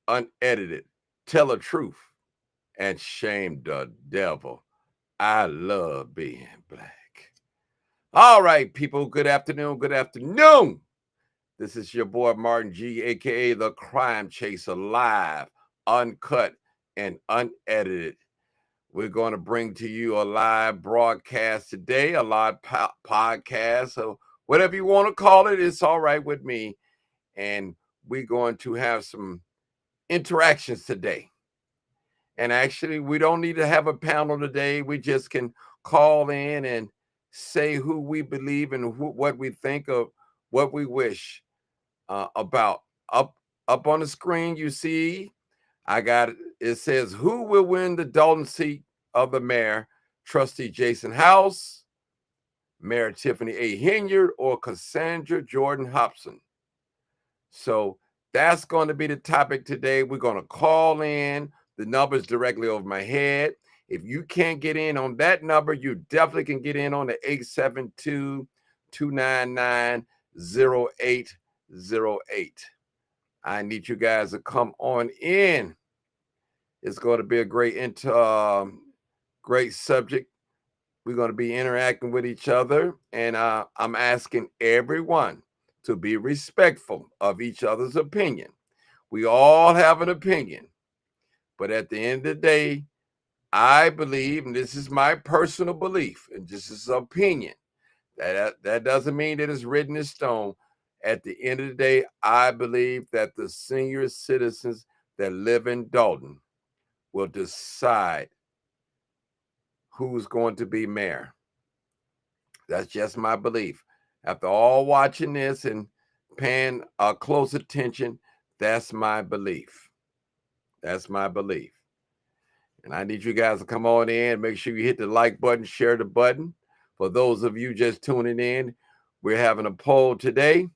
unedited, tell the truth, and shame the devil. I love being black. All right, people, good afternoon. Good afternoon. This is your boy Martin G, aka the Crime Chaser, live, uncut, and unedited. We're going to bring to you a live broadcast today, a live podcast, or whatever you want to call it. It's all right with me. And we're going to have some interactions today. And actually, we don't need to have a panel today. We just can call in and say who we believe and what we think of, what we wish about. Up on the screen, you see, it says, who will win the DOLTON seat of the mayor? Trustee Jason House, Mayor Tiffany A. Henyard, or Casundra Jordan Hopson? So that's going to be the topic today. We're going to call in. The number's directly over my head. If you can't get in on that number, you definitely can get in on the 872-299-0808. I need you guys to come on in. It's going to be a great subject. We're going to be interacting with each other, and I'm asking everyone to be respectful of each other's opinion. We all have an opinion, but at the end of the day, I believe, and this is my personal belief, and this is opinion, that doesn't mean that it's written in stone. At the end of the day, I believe that the senior citizens that live in Dalton will decide who's going to be mayor. That's just my belief. After all watching this and paying close attention, that's my belief. That's my belief. And I need you guys to come on in. Make sure you hit the like button, share the button. For those of you just tuning in, we're having a poll today.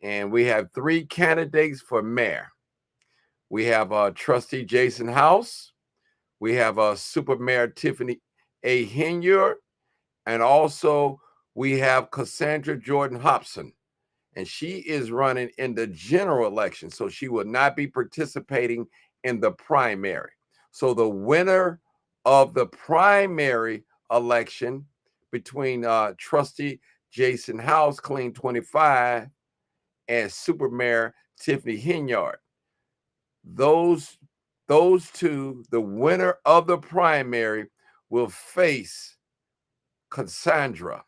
And we have 3 candidates for mayor. We have Trustee Jason House. We have Super Mayor Tiffany A. Henyard. And also we have Casundra Jordan Hopson. And she is running in the general election. So she will not be participating in the primary. So the winner of the primary election between Trustee Jason House, Clean 25, and Super Mayor Tiffany Henyard, those two, the winner of the primary, will face Casundra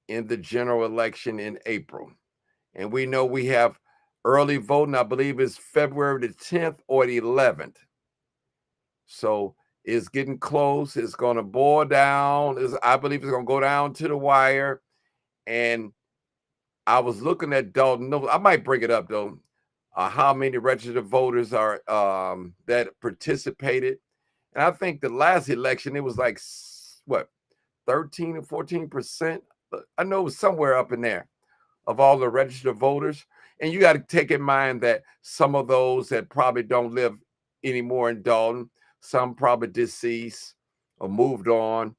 in the general election in April. And we know we have early voting, I believe it's February the 10th or the 11th. So it's getting close. It's going to boil down. I believe it's going to go down to the wire. And I was looking at Dalton. I might bring it up, though, how many registered voters are that participated. And I think the last election, it was like, 13 or 14%? I know it was somewhere up in there of all the registered voters. And you got to take in mind that some of those that probably don't live anymore in Dalton, some probably deceased or moved on.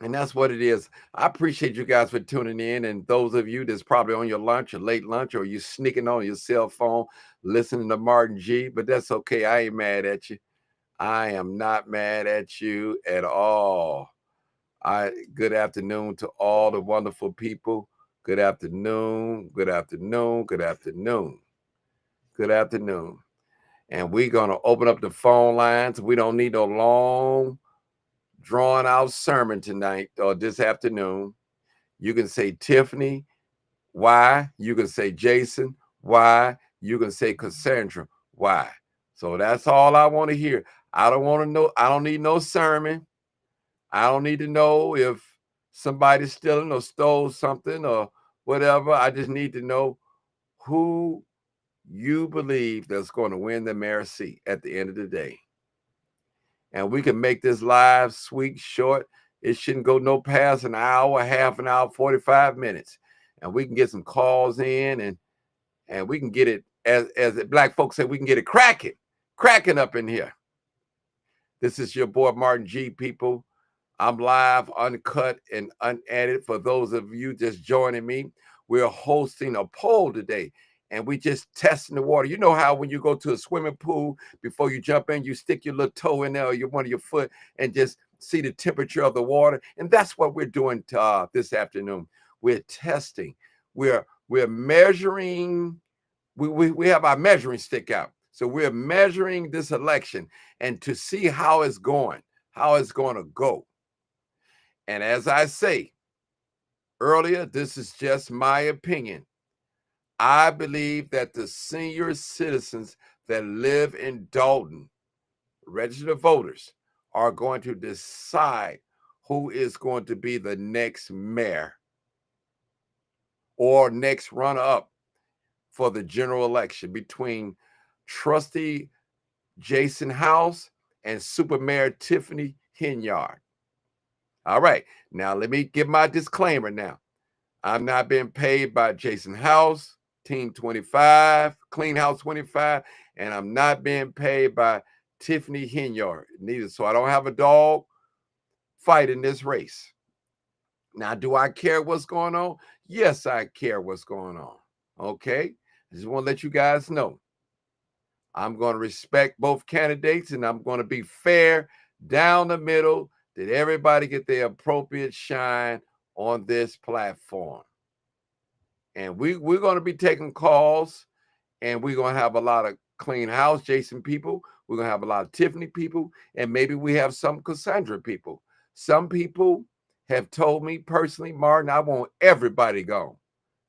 And that's what it is. I appreciate you guys for tuning in. And those of you that's probably on your lunch or late lunch, or you sneaking on your cell phone, listening to Martin G, but that's okay. I ain't mad at you. I am not mad at you at all. Good afternoon to all the wonderful people. Good afternoon. Good afternoon. Good afternoon. Good afternoon. And we're going to open up the phone lines. We don't need no long, drawn out sermon tonight or this afternoon. You can say Tiffany, why? You can say Jason, why? You can say Casundra, why? So that's all I want to hear. I don't want to know. I don't need no sermon. I don't need to know if somebody's stealing or stole something or whatever. I just need to know who you believe that's going to win the mayor's seat at the end of the day. And we can make this live, sweet, short. It shouldn't go no past an hour, half an hour, 45 minutes. And we can get some calls in and we can get it, as the black folks say, we can get it cracking up in here. This is your boy Martin G, people. I'm live, uncut, and unedited. For those of you just joining me, we're hosting a poll today. and we just testing the water. You know how when you go to a swimming pool, before you jump in, you stick your little toe in there or one of your foot and just see the temperature of the water. And that's what we're doing this afternoon. We're testing. We're measuring. We have our measuring stick out. So we're measuring this election and to see how it's going to go. And as I say earlier, this is just my opinion. I believe that the senior citizens that live in Dalton, registered voters, are going to decide who is going to be the next mayor or next runner-up for the general election between Trustee Jason House and Super Mayor Tiffany Henyard. All right, now let me give my disclaimer now. I'm not being paid by Jason House, Team 25, Clean House 25, and I'm not being paid by Tiffany Henyard neither. So I don't have a dog fight in this race. Now, do I care what's going on? Yes, I care what's going on. Okay? I just want to let you guys know. I'm going to respect both candidates, and I'm going to be fair down the middle, that everybody get their appropriate shine on this platform. And we're going to be taking calls, and we're going to have a lot of Clean House Jason people. We're going to have a lot of Tiffany people, and maybe we have some Casundra people. Some people have told me personally, Martin, I want everybody gone.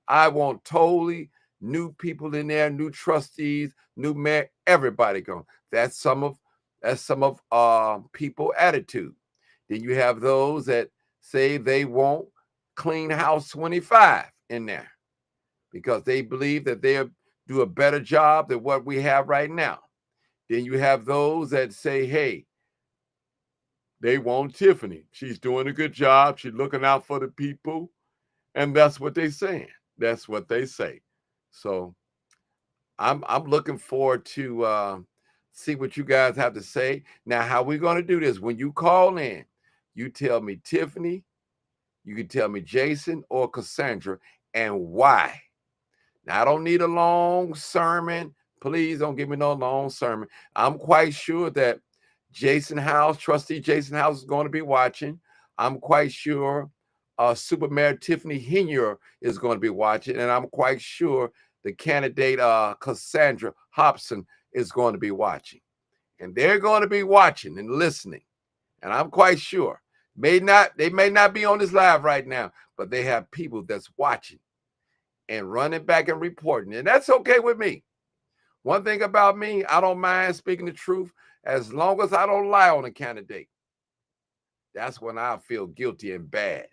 I want totally new people in there, new trustees, new mayor, everybody gone. That's some of people attitude. Then you have those that say they want Clean House 25 in there because they believe that they'll do a better job than what we have right now. Then you have those that say, hey, they want Tiffany. She's doing a good job. She's looking out for the people. And that's what they're saying. That's what they say. So I'm looking forward to see what you guys have to say. Now, how we're going to do this, when you call in, you tell me Tiffany, you can tell me Jason or Casundra, and why. Now, I don't need a long sermon. Please don't give me no long sermon. I'm quite sure that Jason House, Trustee Jason House, is going to be watching. I'm quite sure Super Mayor Tiffany Henyard is going to be watching, and I'm quite sure the candidate Casundra Hopson is going to be watching. And they're going to be watching and listening. And I'm quite sure they may not be on this live right now, but they have people that's watching and running back and reporting. And that's okay with me. One thing about me, I don't mind speaking the truth as long as I don't lie on a candidate. That's when I feel guilty and bad.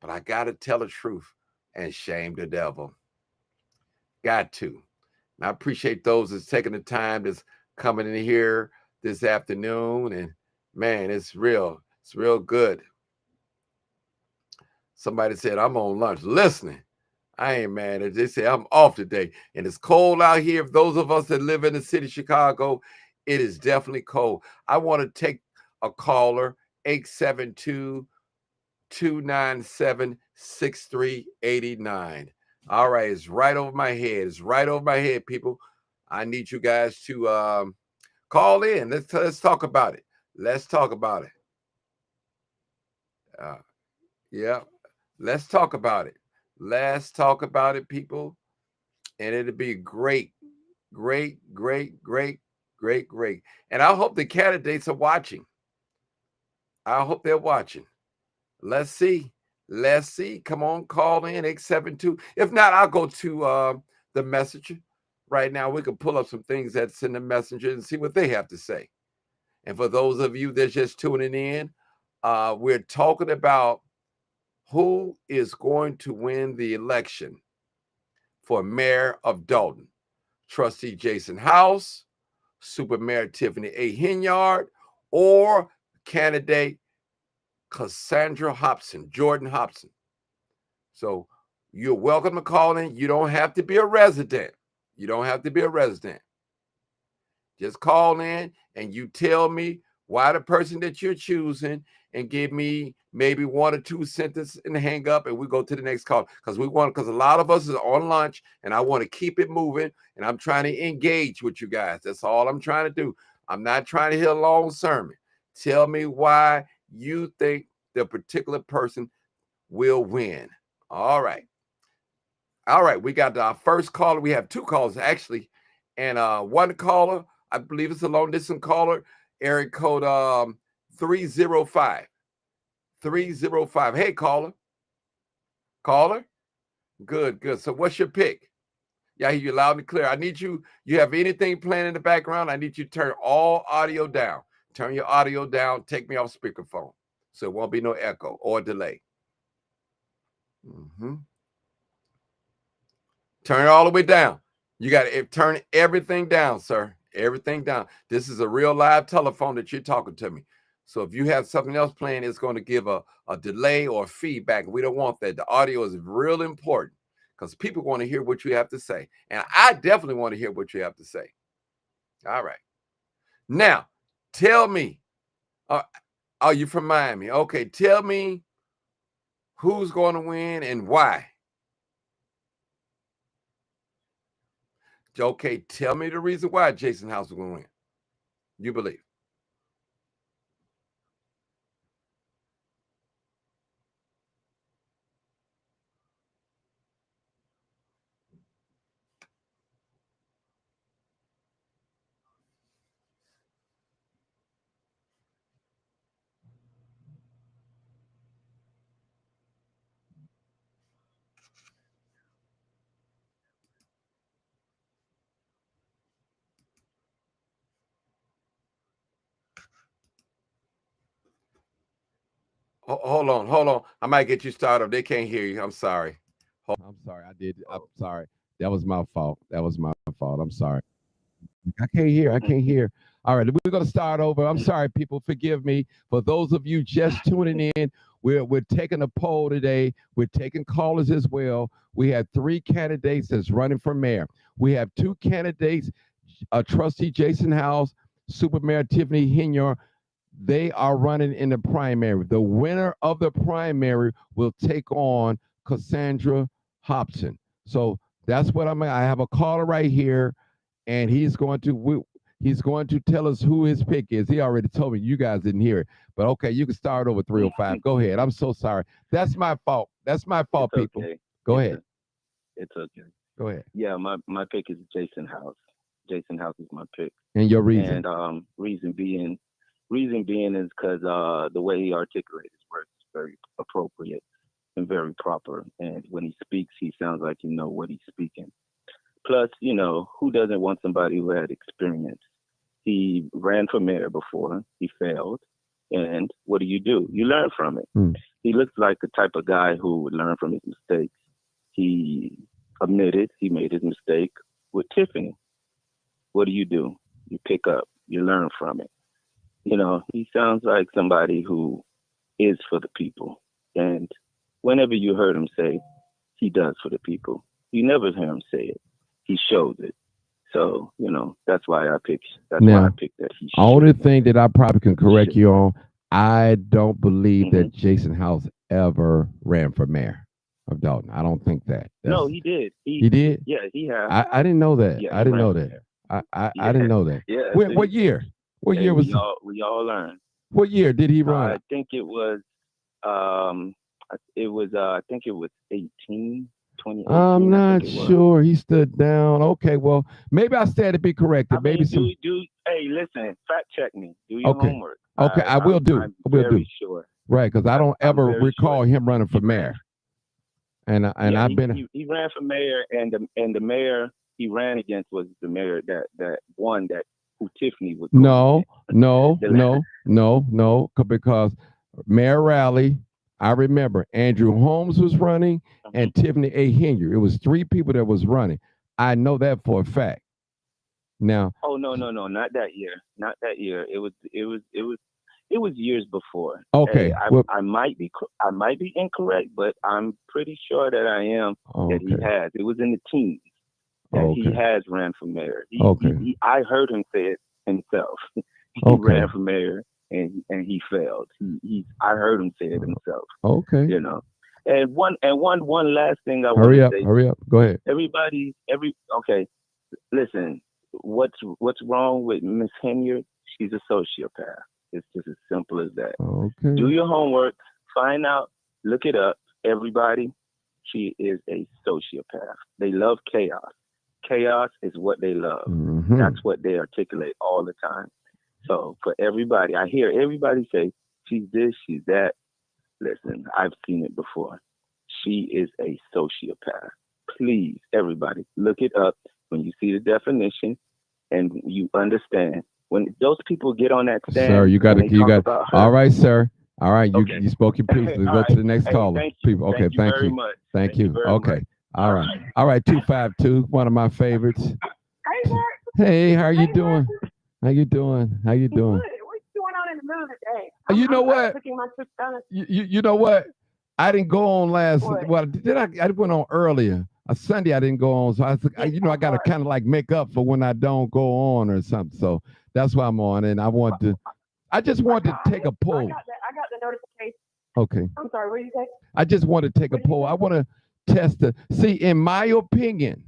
But I got to tell the truth and shame the devil. Got to. And I appreciate those that's taking the time that's coming in here this afternoon. And man, it's real good. Somebody said, I'm on lunch listening. I ain't mad. They say I'm off today. And it's cold out here. Those of us that live in the city of Chicago, it is definitely cold. I want to take a caller, 872-297-6389. All right, it's right over my head. It's right over my head, people. I need you guys to call in. Let's talk about it. Let's talk about it. Yeah, let's talk about it. Let's talk about it, people. And it'll be great. And I hope the candidates are watching. I hope they're watching. Let's see. Come on, call in 872. If not, I'll go to the messenger. Right now, we can pull up some things that's in the messenger and see what they have to say. And for those of you that's just tuning in, we're talking about who is going to win the election for mayor of Dalton. Trustee Jason House, Super Mayor Tiffany A. Henyard, or candidate Casundra Hopson, Jordan Hopson. So you're welcome to call in. You don't have to be a resident. Just call in and you tell me why the person that you're choosing, and give me maybe 1 or 2 sentences and hang up, and we go to the next call. Because a lot of us is on lunch, and I want to keep it moving, and I'm trying to engage with you guys. That's all I'm trying to do. I'm not trying to hear a long sermon. Tell me why you think the particular person will win. All right. We got our first caller. We have 2 callers actually, and 1 caller, I believe it's a long distance caller, area code 305. 305. Hey, caller. Good. So what's your pick? Yeah, I hear you loud and clear. I need you have anything playing in the background, I need you to turn all audio down. Turn your audio down. Take me off speakerphone so it won't be no echo or delay. Turn it all the way down. You got to turn everything down, sir. Everything down. This is a real live telephone that you're talking to me. So if you have something else playing, it's going to give a delay or feedback. We don't want that. The audio is real important because people want to hear what you have to say. And I definitely want to hear what you have to say. All right. Now, tell me, are you from Miami? Okay, tell me who's going to win and why. Okay, tell me the reason why Jason House is going to win. You believe. Hold on. I might get you started. They can't hear you. I'm sorry. I'm sorry. I'm sorry. That was my fault. I'm sorry. I can't hear. All right, we're going to start over. I'm sorry, people. Forgive me. For those of you just tuning in, we're taking a poll today. We're taking callers as well. We have 3 candidates that's running for mayor. We have 2 candidates, Trustee Jason House, Super Mayor Tiffany Henyard. They are running in the primary. The winner of the primary will take on Casundra Hopson. So that's what I have a caller right here, and he's going to tell us who his pick is. He already told me. You guys didn't hear it, but okay, you can start over 305. Go ahead. I'm so sorry. That's my fault. It's people. Okay. Go ahead. It's okay. Go ahead. Yeah, my pick is Jason House. Jason House is my pick. And your reason? And reason being is because the way he articulates his words is very appropriate and very proper. And when he speaks, he sounds like he knows what he's speaking. Plus, who doesn't want somebody who had experience? He ran for mayor before. He failed. And what do? You learn from it. He looks like the type of guy who would learn from his mistakes. He admitted he made his mistake with Tiffany. What do? You pick up. You learn from it. He sounds like somebody who is for the people. And whenever you heard him say he does for the people, you never hear him say it. He shows it. So, that's why I picked that he should. Only thing that I probably can correct you on, I don't believe that Jason House ever ran for mayor of Dalton. I don't think that. No, he did. He did? Yeah, he has. I didn't know that. Yeah, I didn't know that. I didn't know that. Yeah. What year? What year was we all learned. What year did he run? I think it was I think it was 2018. I'm not sure. He stood down. Okay, well, maybe I stand to be corrected. Hey, listen, fact check me. Do your homework. Okay, I will do. I'm very sure. Right, because I don't ever recall him running for mayor. And I've been. He ran for mayor, and the mayor he ran against was the mayor that won who Tiffany was. No, because Mayor Raleigh, I remember Andrew Holmes was running and Tiffany A. Henyard. It was 3 people that was running. I know that for a fact. Now. Oh no, not that year. Not that year. It was years before. Okay. Hey, I might be incorrect, but I'm pretty sure that I am. Okay. That he has. It was in the teens that he has ran for mayor. I heard him say it himself. He ran for mayor and he failed. I heard him say it himself. Okay. You know. And one last thing I want Hurry to up, say. hurry up. Go ahead. Okay. Listen, what's wrong with Miss Henyard? She's a sociopath. It's just as simple as that. Okay. Do your homework, find out, look it up. Everybody, she is a sociopath. They love chaos. Chaos is what they love. Mm-hmm. That's what they articulate all the time. So for everybody, I hear everybody say, she's this, she's that. Listen, I've seen it before. She is a sociopath. Please, everybody, look it up when you see the definition and you understand. When those people get on that stand, sir, you got to. All right, sir. All right, Okay. you spoke your piece. Let's go to the next caller. Thank you. People. Okay, thank you. Much. Thank you. Very Okay. much. All right. All right. 252, one of my favorites. Hey, Mark. Hey, how are you Hey, doing? Mark. How you doing? How you doing? Good. What's going on in the mood today? You know what? Cooking my Trustee. You know what? I didn't go on last. What? Well, did I went on earlier. A Sunday I didn't go on, so I got to kind of like make up for when I don't go on or something. So that's why I'm on, and I just wanted to take a poll. I got the notification. Okay. I'm sorry. What did you say? I just want to take a poll. I want to test in my opinion,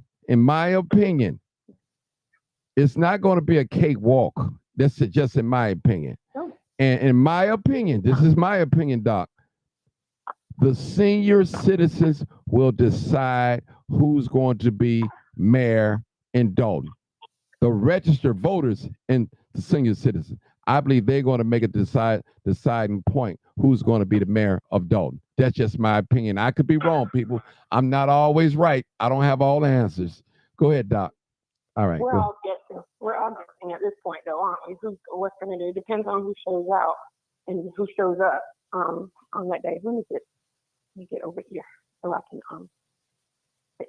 it's not going to be a cakewalk. This is just in my opinion. No. And in my opinion, this is my opinion, Doc. The senior citizens will decide who's going to be mayor in Dalton. The registered voters and the senior citizens. I believe they're going to make a deciding point who's going to be the mayor of Dalton. That's just my opinion. I could be wrong, people. I'm not always right. I don't have all the answers. Go ahead, Doc. All right. We're all guessing at this point, though, aren't we? What's going to do? It depends on who shows out and who shows up on that day. Let me get over here so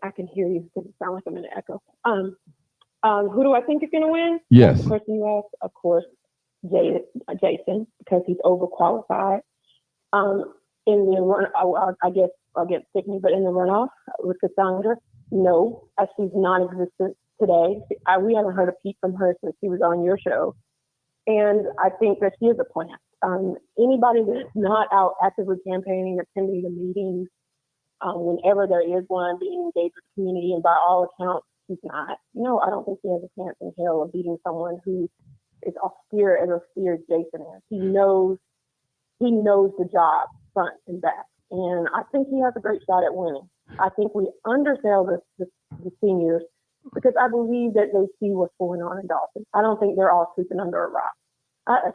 I can hear you. It sound like I'm in an echo. Who do I think is going to win? Yes. The person you asked, of course, Jason, because he's overqualified. In the run, I guess I'll get Tiffany, but in the runoff with Casundra, no, as she's non-existent today. We haven't heard a peep from her since she was on your show, and I think that she is a plant. Anybody that's not out actively campaigning, attending the meetings, whenever there is one, being engaged with the community, and by all accounts, she's not. No, I don't think she has a chance in hell of beating someone who is austere as Jason is. He knows the job front and back, and I think he has a great shot at winning. I think we undersell the seniors because I believe that they see what's going on in Dalton. I don't think they're all sleeping under a rock.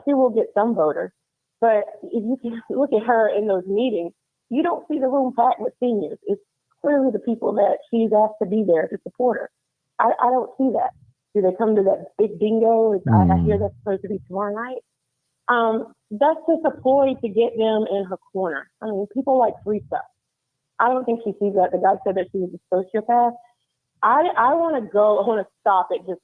She will get some voters, but if you can look at her in those meetings, you don't see the room packed with seniors. It's clearly the people that she's asked to be there to support her. I don't see that. Do they come to that big bingo? I hear that's supposed to be tomorrow night. That's just a ploy to get them in her corner. I mean, people like free stuff. I don't think she sees that. The guy said that she was a sociopath. I want to stop at just,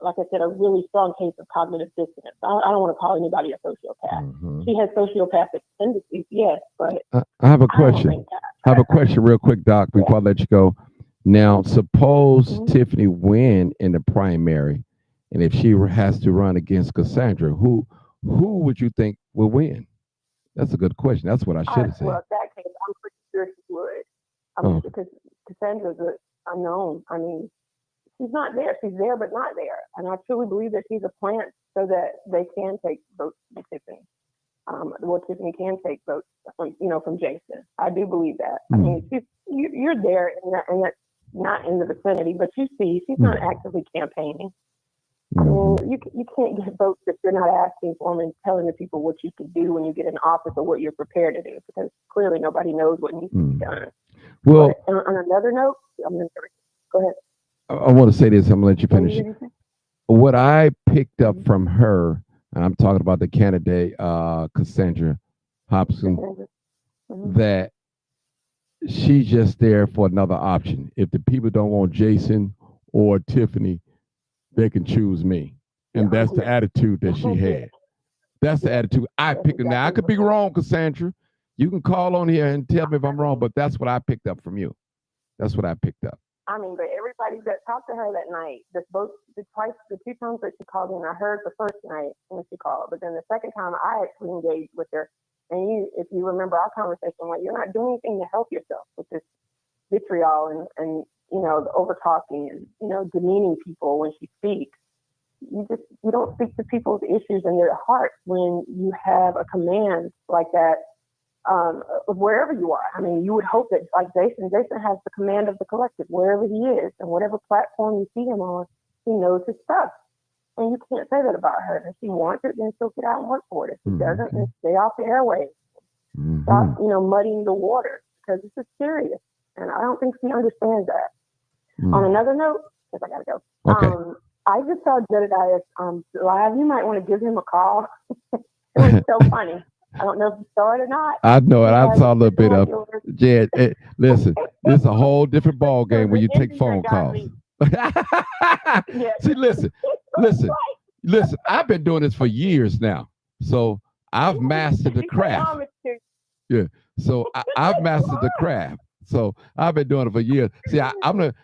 like I said, a really strong case of cognitive dissonance. I don't want to call anybody a sociopath. Mm-hmm. She has sociopathic tendencies, yes, but I have a question. I have a question real quick, Doc, before I let you go. Now, suppose Tiffany win in the primary, and if she has to run against Casundra, who would you think will win? That's a good question. That's what I should have said. Well, in that case, I'm pretty sure she would. I mean, because Cassundra's unknown. I mean, she's not there. She's there, but not there. And I truly believe that she's a plant so that they can take votes from Tiffany. Tiffany can take votes from Jason. I do believe that. I mean, you're there, and that's not in the vicinity, but you see, she's not actively campaigning. I mean, you can't get votes if you're not asking for them and telling the people what you can do when you get in office or what you're prepared to do, because clearly nobody knows what needs to be done. Well, but on another note, go ahead. I want to say this. I'm going to let you finish. What I picked up from her, and I'm talking about the candidate, Casundra Hopson, that she's just there for another option. If the people don't want Jason or Tiffany, they can choose me. And that's the attitude that she had. That's the attitude I picked up. Now, I could be wrong, Casundra. You can call on here and tell me if I'm wrong, but that's what I picked up from you. That's what I picked up. I mean, but everybody that talked to her that night, the two times that she called in, I heard the first night when she called, but then the second time I actually engaged with her. And if you remember our conversation, like, you're not doing anything to help yourself with this vitriol and the over talking and demeaning people when she speaks. You don't speak to people's issues and their hearts when you have a command like that. Wherever you are. I mean, you would hope that, like Jason has the command of the collective wherever he is, and whatever platform you see him on, he knows his stuff. And you can't say that about her. If she wants it, then she'll get out and work for it. If she doesn't, then stay off the airwaves. Stop, muddying the water, because this is serious. And I don't think she understands that. On another note, because I gotta go. Okay. I just saw Jedediah's live. You might want to give him a call. It was so funny. I don't know if you saw it or not. I know it. I saw a little bit of Jed. Listen, this is a whole different ball game when you take phone calls. See, listen. I've been doing this for years now, so I've mastered the craft. Yeah, so I've mastered the craft. So I've been doing it for years. See, I'm the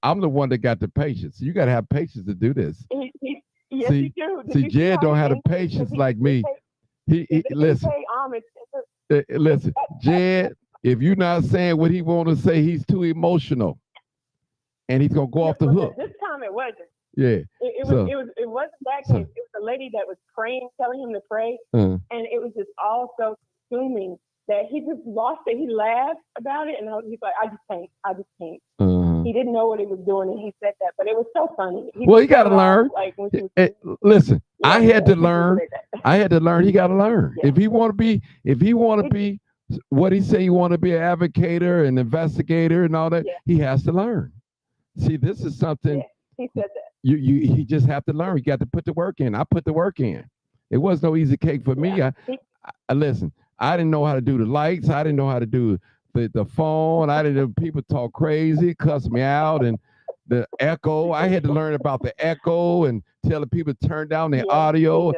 I'm the one that got the patience. You got to have patience to do this. Yes, you do. See, Jed don't have the patience like me. He listen, Jed, if you're not saying what he want to say, he's too emotional, and he's gonna go off the hook. This time it wasn't. Yeah, it wasn't that case. It was a lady that was praying, telling him to pray, and it was just all so consuming that he just lost it. He laughed about it, and he's like, I just can't. He didn't know what he was doing, and he said that, but it was so funny. He got to learn. Listen, I had to learn. He got to learn. Yeah. If he want to be what he say he want to be, an advocator, an investigator, and all that, he has to learn. See, this is something. He said that. He just have to learn. You got to put the work in. I put the work in. It was no easy cake for me. I listen. I didn't know how to do the lights. I didn't know how to do the phone. I didn't. People talk crazy, cuss me out, and the echo. I had to learn about the echo and tell the people to turn down the audio.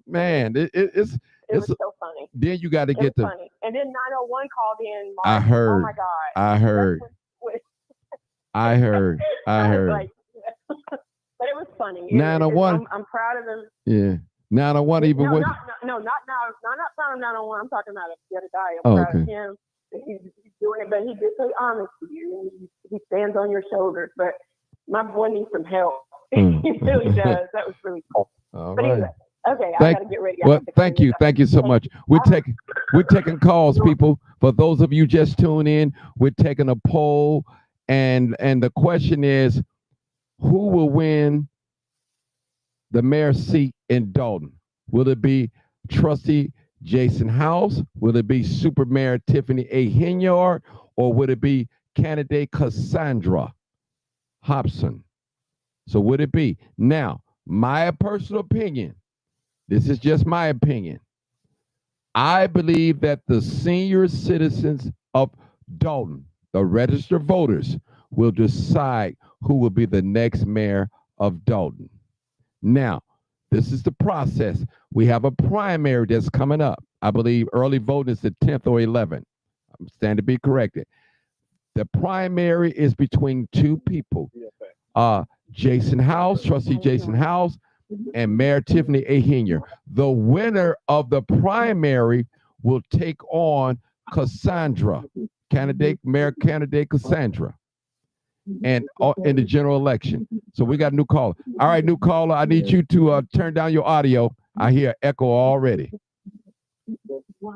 Man, it's so funny. Then you got to get the. Funny. And then 901 called in. I heard. Oh my God. I heard. Like, but it was funny. 901. I'm proud of him. Yeah. 901 even with. No, not now. I'm not proud of 901. I'm talking about Jedediah. I'm proud of him. He's doing it, but he did say honest to you. He stands on your shoulders. But my boy needs some help. He really does. That was really cool. All but right. anyway, okay, I gotta get ready. Well, thank you so much. We're taking calls, people. For those of you just tuning in, we're taking a poll, and the question is, who will win the mayor's seat in Dalton? Will it be Trustee Jason House? Will it be Super Mayor Tiffany A. Henyard? Or would it be candidate Casundra Hopson? So would it be? Now, my personal opinion, this is just my opinion. I believe that the senior citizens of Dalton, the registered voters, will decide who will be the next mayor of Dalton. Now, this is the process. We have a primary that's coming up. I believe early voting is the 10th or 11th. I'm standing to be corrected. The primary is between two people. Jason House, Trustee Jason House, and Mayor Tiffany A. Henyard. The winner of the primary will take on Casundra, Mayor candidate Casundra, and in the general election. So we got a new caller. All right, new caller, I need you to turn down your audio. I hear echo already.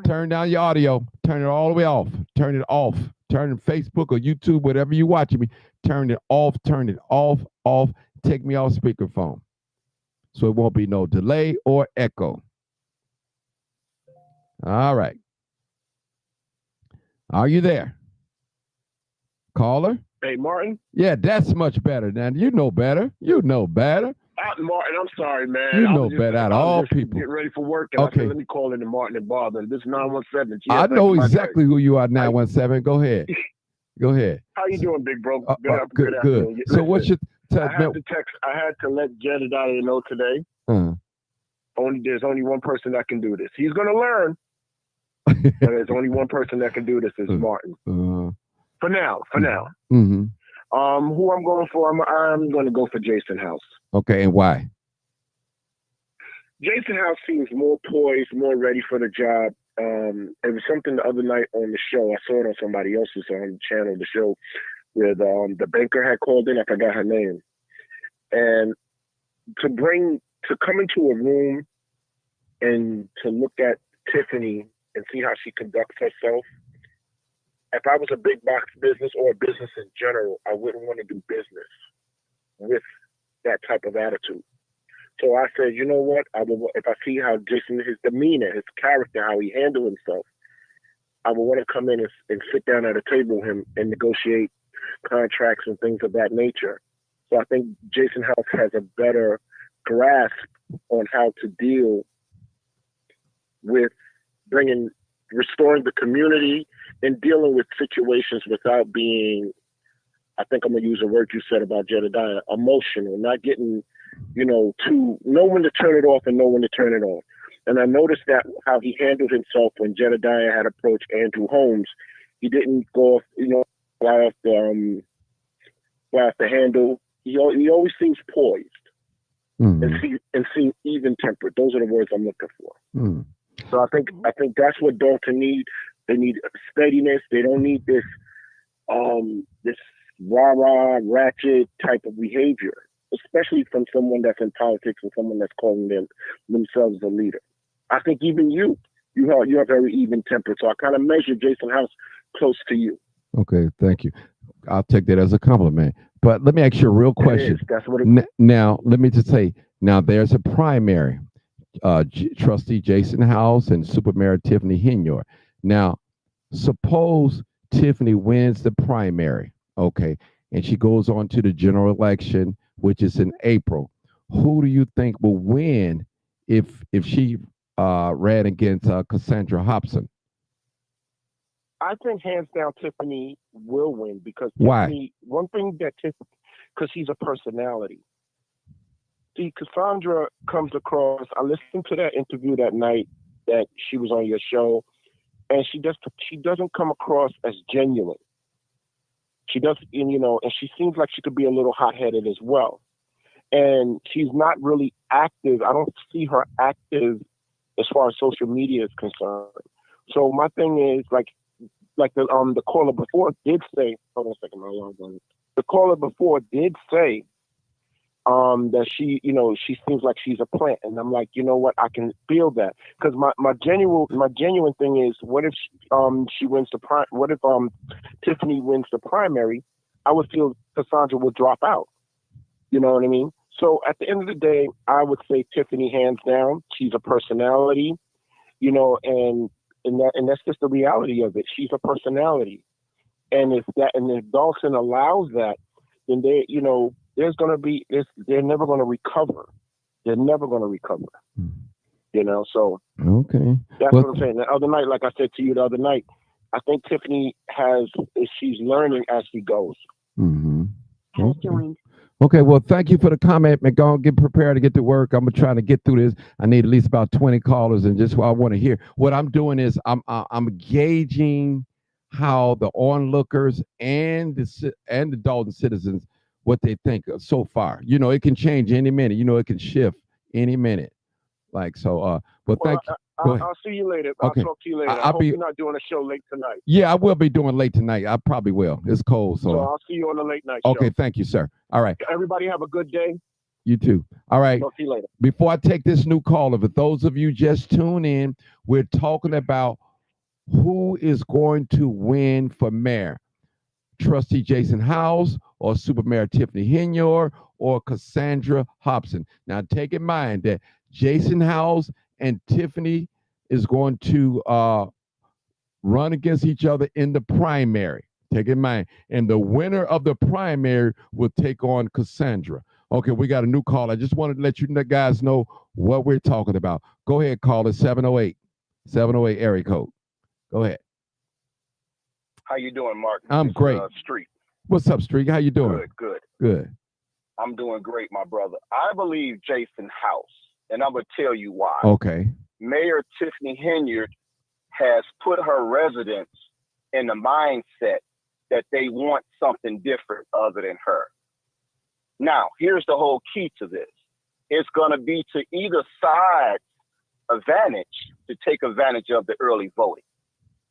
Turn down your audio. Turn it all the way off. Turn it off. Turn it Facebook or YouTube, whatever you're watching me. Turn it off. Turn it off. Off. Take me off speakerphone, so it won't be no delay or echo. All right. Are you there, caller? Hey, Martin? Yeah, that's much better. Now, you know better. You know better. Martin, I'm sorry, man. You know better out of all people. Getting ready for work, and I said, let me call in to Martin and Bob. This is 917. I know exactly who you are, 917. Go ahead. Go ahead. How you doing, big bro? Good. So listen, what's your... I had to let Jedediah know today. There's only one person that can do this. He's going to learn. But there's only one person that can do this is Martin. For now. Mm-hmm. Who I'm going for? I'm going to go for Jason House. Okay, and why? Jason House seems more poised, more ready for the job. It was something the other night on the show. I saw it on somebody else's channel, the show, where the banker had called in. I forgot her name. And to come into a room and to look at Tiffany and see how she conducts herself. If I was a big box business or a business in general, I wouldn't want to do business with that type of attitude. So I said, you know what? If I see how Jason, his demeanor, his character, how he handled himself, I would want to come in and sit down at a table with him and negotiate contracts and things of that nature. So I think Jason House has a better grasp on how to deal with restoring the community and dealing with situations without being, I think I'm going to use a word you said about Jedediah, emotional, not getting, know when to turn it off and know when to turn it on. And I noticed that how he handled himself when Jedediah had approached Andrew Holmes. He didn't go off, fly off the handle. He always seems poised and seem even tempered. Those are the words I'm looking for. Mm-hmm. So I think that's what Dalton need. They need steadiness. They don't need this rah-rah, ratchet type of behavior, especially from someone that's in politics and someone that's calling themselves a leader. I think even you are very even tempered. So I kind of measure Jason House close to you. Okay, thank you. I'll take that as a compliment. But let me ask you a real question. That's what Now, let me just say, now there's a primary. Trustee Jason House and Supermayor Tiffany Henyard. Now, suppose Tiffany wins the primary, okay, and she goes on to the general election, which is in April. Who do you think will win if she ran against Casundra Hopson? I think hands down Tiffany will win because Why? One thing that Tiffany, because she's a personality. See, Casundra comes across. I listened to that interview that night that she was on your show, and she doesn't come across as genuine. She does, and she seems like she could be a little hot-headed as well. And she's not really active. I don't see her active as far as social media is concerned. So my thing is like the caller before did say. Hold on a second, my alarm's on. The caller before did say. That she seems like she's a plant, and I'm like, you know what, I can feel that because my genuine thing is, what if she wins the what if Tiffany wins the primary? I would feel Casundra will drop out. You know what I mean? So at the end of the day, I would say Tiffany hands down. She's a personality, and that's just the reality of it. She's a personality, and if Dalton allows that, then they're never going to recover. They're never going to recover. So okay. That's what I'm saying. The other night, like I said to you the other night, I think Tiffany she's learning as she goes. Mm-hmm. Okay, well, thank you for the comment, man. Go and get prepared to get to work. I'm trying to get through this. I need at least about 20 callers, and just what I want to hear. What I'm doing is I'm gauging how the onlookers and the Dalton citizens, what they think so far. It can change any minute. It can shift any minute. Thank you. I'll see you later. Okay. I'll talk to you later. I hope you're not doing a show late tonight. Yeah, I will be doing late tonight. I probably will. It's cold. So I'll see you on the late night show. Okay, thank you, sir. All right. Everybody have a good day. You too. All right. Talk to you later. Before I take this new caller, for those of you just tune in, we're talking about who is going to win for mayor. Trustee Jason House or Supermayor Tiffany Henyard or Casundra Hopson. Now, take in mind that Jason House and Tiffany is going to run against each other in the primary. Take in mind. And the winner of the primary will take on Casundra. Okay, we got a new call. I just wanted to let you guys know what we're talking about. Go ahead, call it 708 area code. Go ahead. How you doing, Mark? I'm great. Street. What's up, Street? How you doing? Good. I'm doing great, my brother. I believe Jason House, and I'm going to tell you why. Okay. Mayor Tiffany Henyard has put her residents in the mindset that they want something different other than her. Now, here's the whole key to this. It's going to be to either side's advantage to take advantage of the early voting.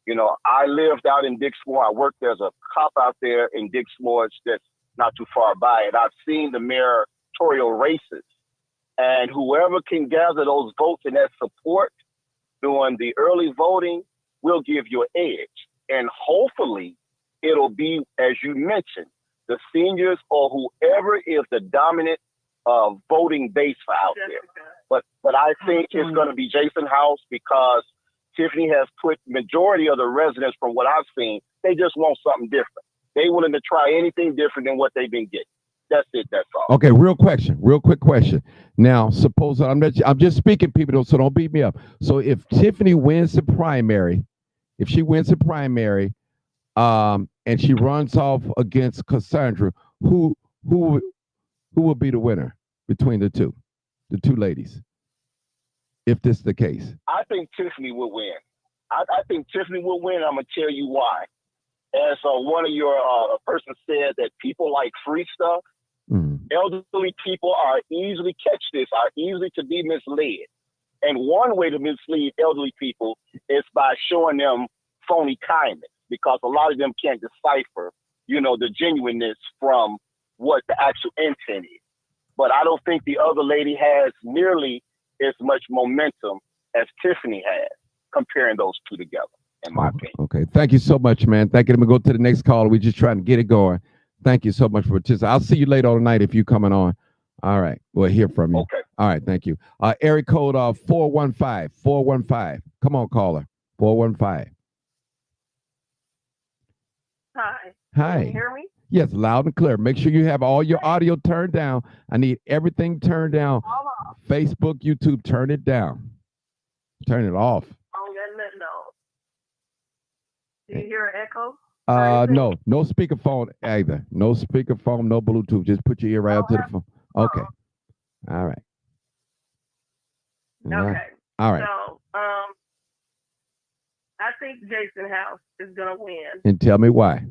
You know, I lived out in Dixmoor. I worked as a cop out there in Dixmoor. That's not too far by. And I've seen the mayoral races. And whoever can gather those votes and that support during the early voting will give you an edge. And hopefully it'll be, as you mentioned, the seniors or whoever is the dominant voting base for out there. But I think it's going to be Jason House because Tiffany has put majority of the residents, from what I've seen, they just want something different. They willing to try anything different than what they've been getting. That's it. That's all. Okay, real quick question. Now, suppose I'm just speaking, people, so don't beat me up. So if Tiffany wins the primary, and she runs off against Casundra, who will be the winner between the two ladies? If this is the case, I think Tiffany will win. I think Tiffany will win. I'm gonna tell you why. As one of your person said, that people like free stuff. Elderly people are easily to be misled. And one way to mislead elderly people is by showing them phony kindness, because a lot of them can't decipher, you know, the genuineness from what the actual intent is. But I don't think the other lady has nearly as much momentum as Tiffany has, comparing those two together, in my opinion. Okay, thank you so much, man. Thank you. Let me go to the next caller. We're just trying to get it going. Thank you so much for participating. I'll see you later on tonight if you coming on. All right, we'll hear from you. Okay. All right, thank you. Area code 415. Come on, caller. 415. Hi. Hi. Can you hear me? Yes, loud and clear. Make sure you have all your audio turned down. I need everything turned down. Facebook, YouTube, turn it down. Turn it off. Oh, no. Do you hear an echo? No speakerphone either. No speakerphone, no Bluetooth. Just put your ear right up to the phone. Okay. All right. Okay. All right. So, I think Jason House is gonna win. And tell me why.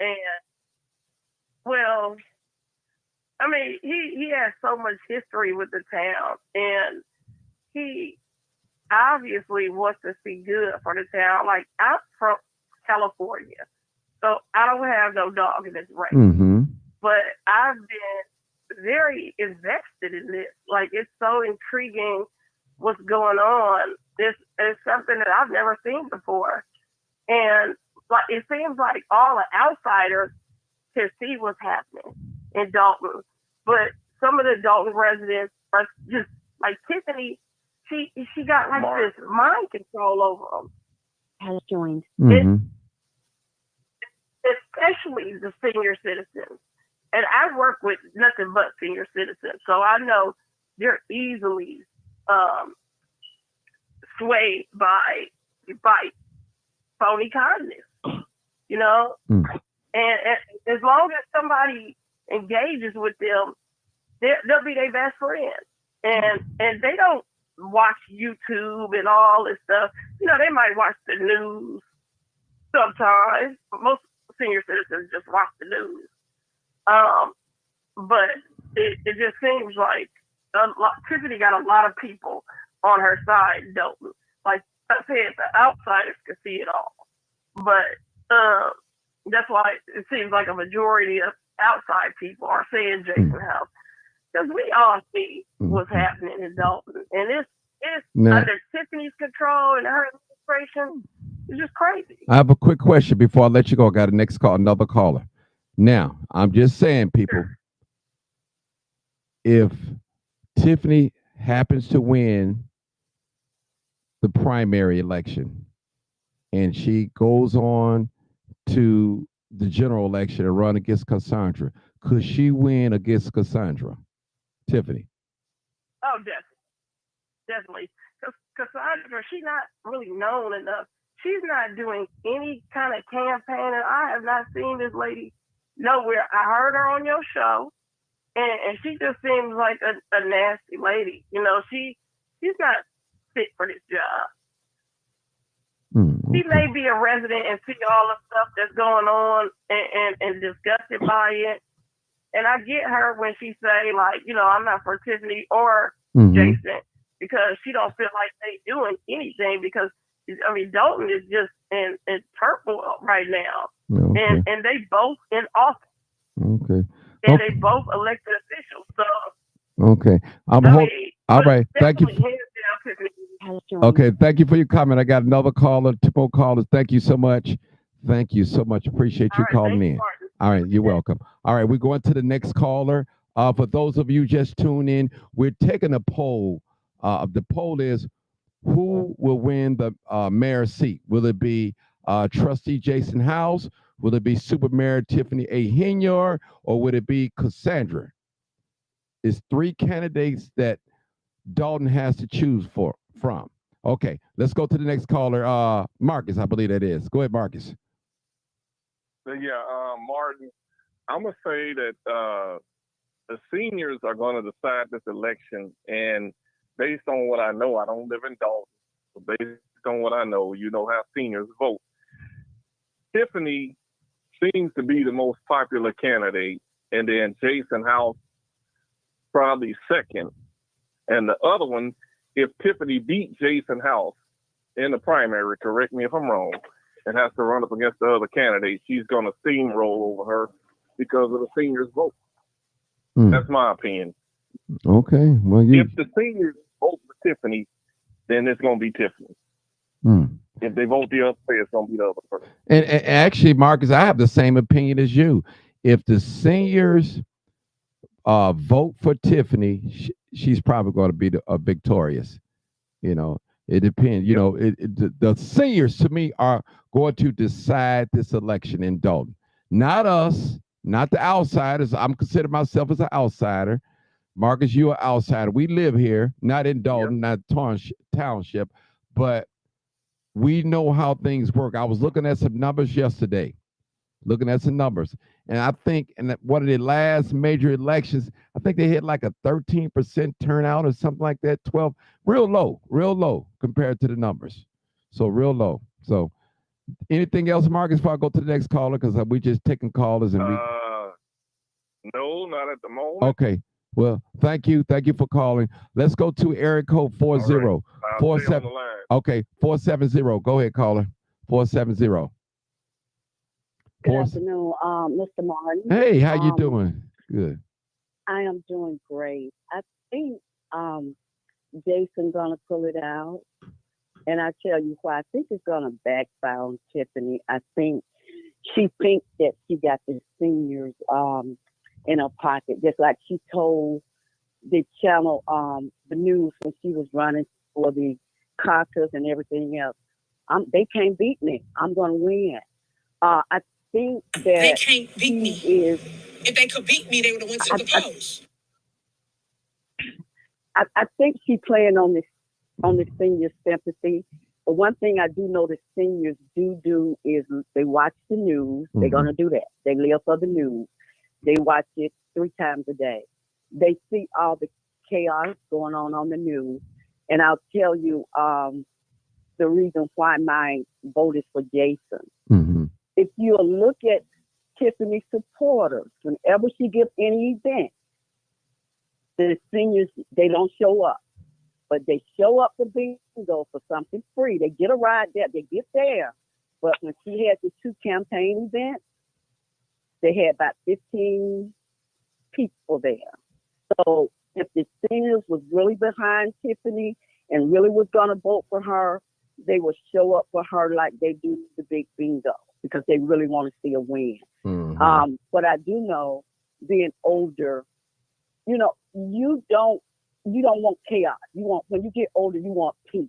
And well, I mean, he has so much history with the town, and he obviously wants to see good for the town. Like, I'm from California, so I don't have no dog in this race. But I've been very invested in this. Like, it's so intriguing what's going on. It's something that I've never seen before. And like, it seems like all the outsiders can see what's happening in Dalton. But some of the Dalton residents are just like Tiffany. She got like this mind control over them. Has joined. Especially the senior citizens. And I work with nothing but senior citizens, so I know they're easily swayed by phony kindness, you know? And as long as somebody engages with them, they'll be their best friend. And they don't watch YouTube and all this stuff. You know, they might watch the news sometimes, but most senior citizens just watch the news. But it just seems like Tiffany got a lot of people on her side, Dalton. Like I said, the outsiders can see it all. But that's why it seems like a majority of outside people are saying Jason House. Because we all see what's happening in Dalton. And it's under Tiffany's control and her administration. It's just crazy. I have a quick question before I let you go. I got another caller. Now, I'm just saying, people, if Tiffany happens to win the primary election and she goes on to the general election and run against Casundra, could she win against Casundra? Tiffany? Oh, definitely. Because Casundra, she's not really known enough. She's not doing any kind of campaigning. I have not seen this lady nowhere. I heard her on your show, and she just seems like a nasty lady. You know, she's not fit for this job. He may be a resident and see all the stuff that's going on and disgusted by it. And I get her when she say, like, you know, I'm not for Tiffany or Jason because she don't feel like they doing anything because, I mean, Dalton is just in purple right now. Okay. And they both in office. Okay. And they both elected officials. So, okay. All right. Thank you. Okay. Thank you for your comment. I got another caller, two more callers. Thank you so much. Thank you so much. Appreciate you calling in. All right. You're welcome. All right. We're going to the next caller. For those of you just tuned in, we're taking a poll. The poll is who will win the mayor's seat? Will it be Trustee Jason House? Will it be Super Mayor Tiffany A. Henyard? Or would it be Casundra? It's three candidates that Dalton has to choose from. Okay, let's go to the next caller. Marcus, I believe that is. Go ahead, Marcus. Yeah, Martin, I'm going to say that the seniors are going to decide this election. And based on what I know, I don't live in Dalton. So based on what I know, you know how seniors vote. Tiffany seems to be the most popular candidate. And then Jason House probably second. And the other one, if Tiffany beat Jason House in the primary, correct me if I'm wrong, and has to run up against the other candidate, she's going to steamroll over her because of the seniors' vote. That's my opinion. Okay. Well, if the seniors vote for Tiffany, then it's going to be Tiffany. If they vote the other way, it's going to be the other person. And actually, Marcus, I have the same opinion as you. If the seniors vote for Tiffany, she's probably going to be victorious. You know, it depends. You know, the seniors to me are going to decide this election in Dalton, not us, not the outsiders. I'm considering myself as an outsider. Marcus, you're an outsider. We live here, not in Dalton, not township, but we know how things work. I was looking at some numbers yesterday. And I think in one of the last major elections, I think they hit like a 13% turnout or something like that, 12, real low compared to the numbers. So real low. So anything else, Marcus, before I go to the next caller? Because we just taking callers and no, not at the moment. Okay. Well, thank you. Thank you for calling. Let's go to area code 4047. Okay, 470. Go ahead, caller. 470. Good afternoon, Mr. Martin. Hey, how you doing? Good. I am doing great. I think Jason's gonna pull it out, and I tell you why. I think it's gonna backfire on Tiffany. I think she thinks that she got the seniors in her pocket, just like she told the channel the news when she was running for the caucus and everything else. They can't beat me. I'm gonna win. I think that they can't beat me. If they could beat me, they would have went to the polls. I think she's playing on the senior sympathy. But one thing I do know the seniors do is they watch the news. They're gonna do that. They live for the news. They watch it 3 times a day. They see all the chaos going on the news. And I'll tell you the reason why my vote is for Jason. If you look at Tiffany's supporters, whenever she gives any event, the seniors, they don't show up. But they show up for bingo for something free. They get a ride there, they get there. But when she had the 2 campaign events, they had about 15 people there. So if the seniors was really behind Tiffany and really was going to vote for her, they would show up for her like they do the big bingo because they really want to see a win. But I do know, being older, you know, you don't want chaos. When you get older, you want peace.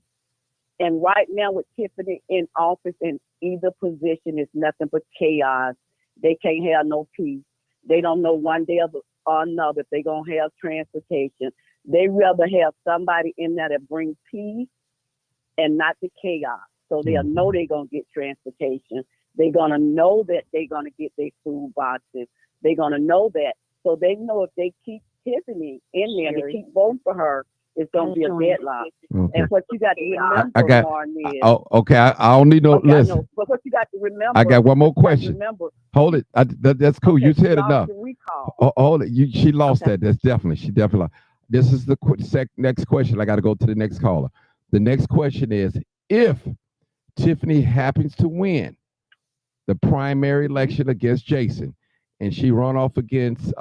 And right now with Tiffany in office in either position is nothing but chaos. They can't have no peace. They don't know one day or another if they're going to have transportation. They rather have somebody in there that brings peace and not the chaos. So they'll know they're going to get transportation. They're going to know that they're going to get their food boxes. They're going to know that. So they know if they keep Tiffany in there, they keep voting for her, It's gonna be a deadlock. Okay. And what you got to remember, I got. Martin, is Oh, okay. I don't need no. okay, I Listen, know, but what you got to remember. I got one more what you got to question. Remember. Hold it. That's cool. Okay, You she said lost enough. the recall. Hold it. She lost Okay. that. That's definitely. She definitely lost. This is the next question. I got to go to the next caller. The next question is: if Tiffany happens to win the primary election against Jason, and she run off against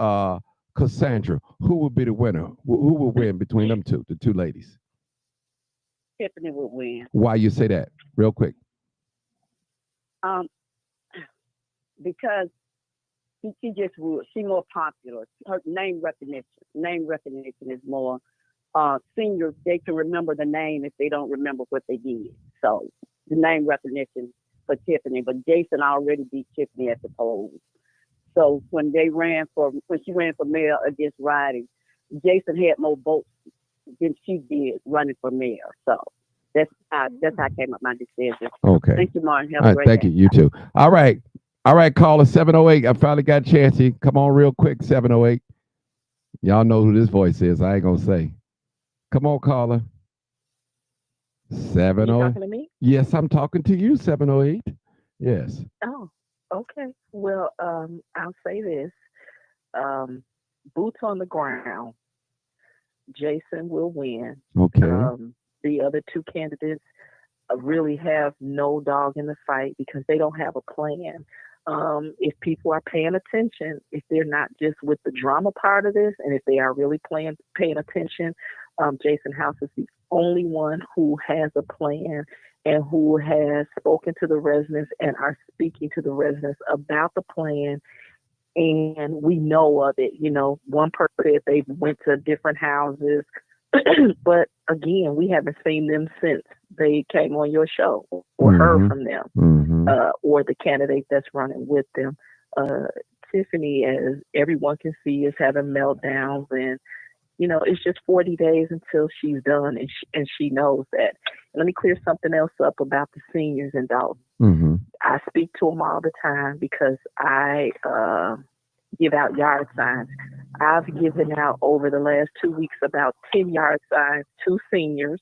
Casundra, who would be the winner? Who would win between them two, the two ladies? Tiffany would win. Why you say that? Real quick. Because she just would. She more popular. Her name recognition is more. Seniors, they can remember the name if they don't remember what they did. So the name recognition for Tiffany, but Jason already beat Tiffany at the polls. So when she ran for mayor against Roddy, Jason had more votes than she did running for mayor. So that's how I came up with my decision. Okay. Thank you, Martin. Have All a right, great thank day. you. You too. All right. Caller 708. I finally got a chance here. Come on real quick, 708. Y'all know who this voice is. I ain't gonna say. Come on, caller. 708. You talking to me? Yes, I'm talking to you, 708. Yes. Oh, okay. Well, I'll say this. Boots on the ground. Jason will win. Okay. The other two candidates really have no dog in the fight because they don't have a plan. If people are paying attention, if they're not just with the drama part of this, and if they are really paying attention, Jason House is the only one who has a plan and who has spoken to the residents and are speaking to the residents about the plan. And we know of it. You know, one person said they went to different houses, but again, we haven't seen them since they came on your show or heard from them, or the candidate that's running with them. Tiffany, as everyone can see, is having meltdowns, and you know, it's just 40 days until she's done, and she knows that. And let me clear something else up about the seniors in Dalton. I speak to them all the time because I give out yard signs. I've given out over the last 2 weeks about 10 yard signs to seniors.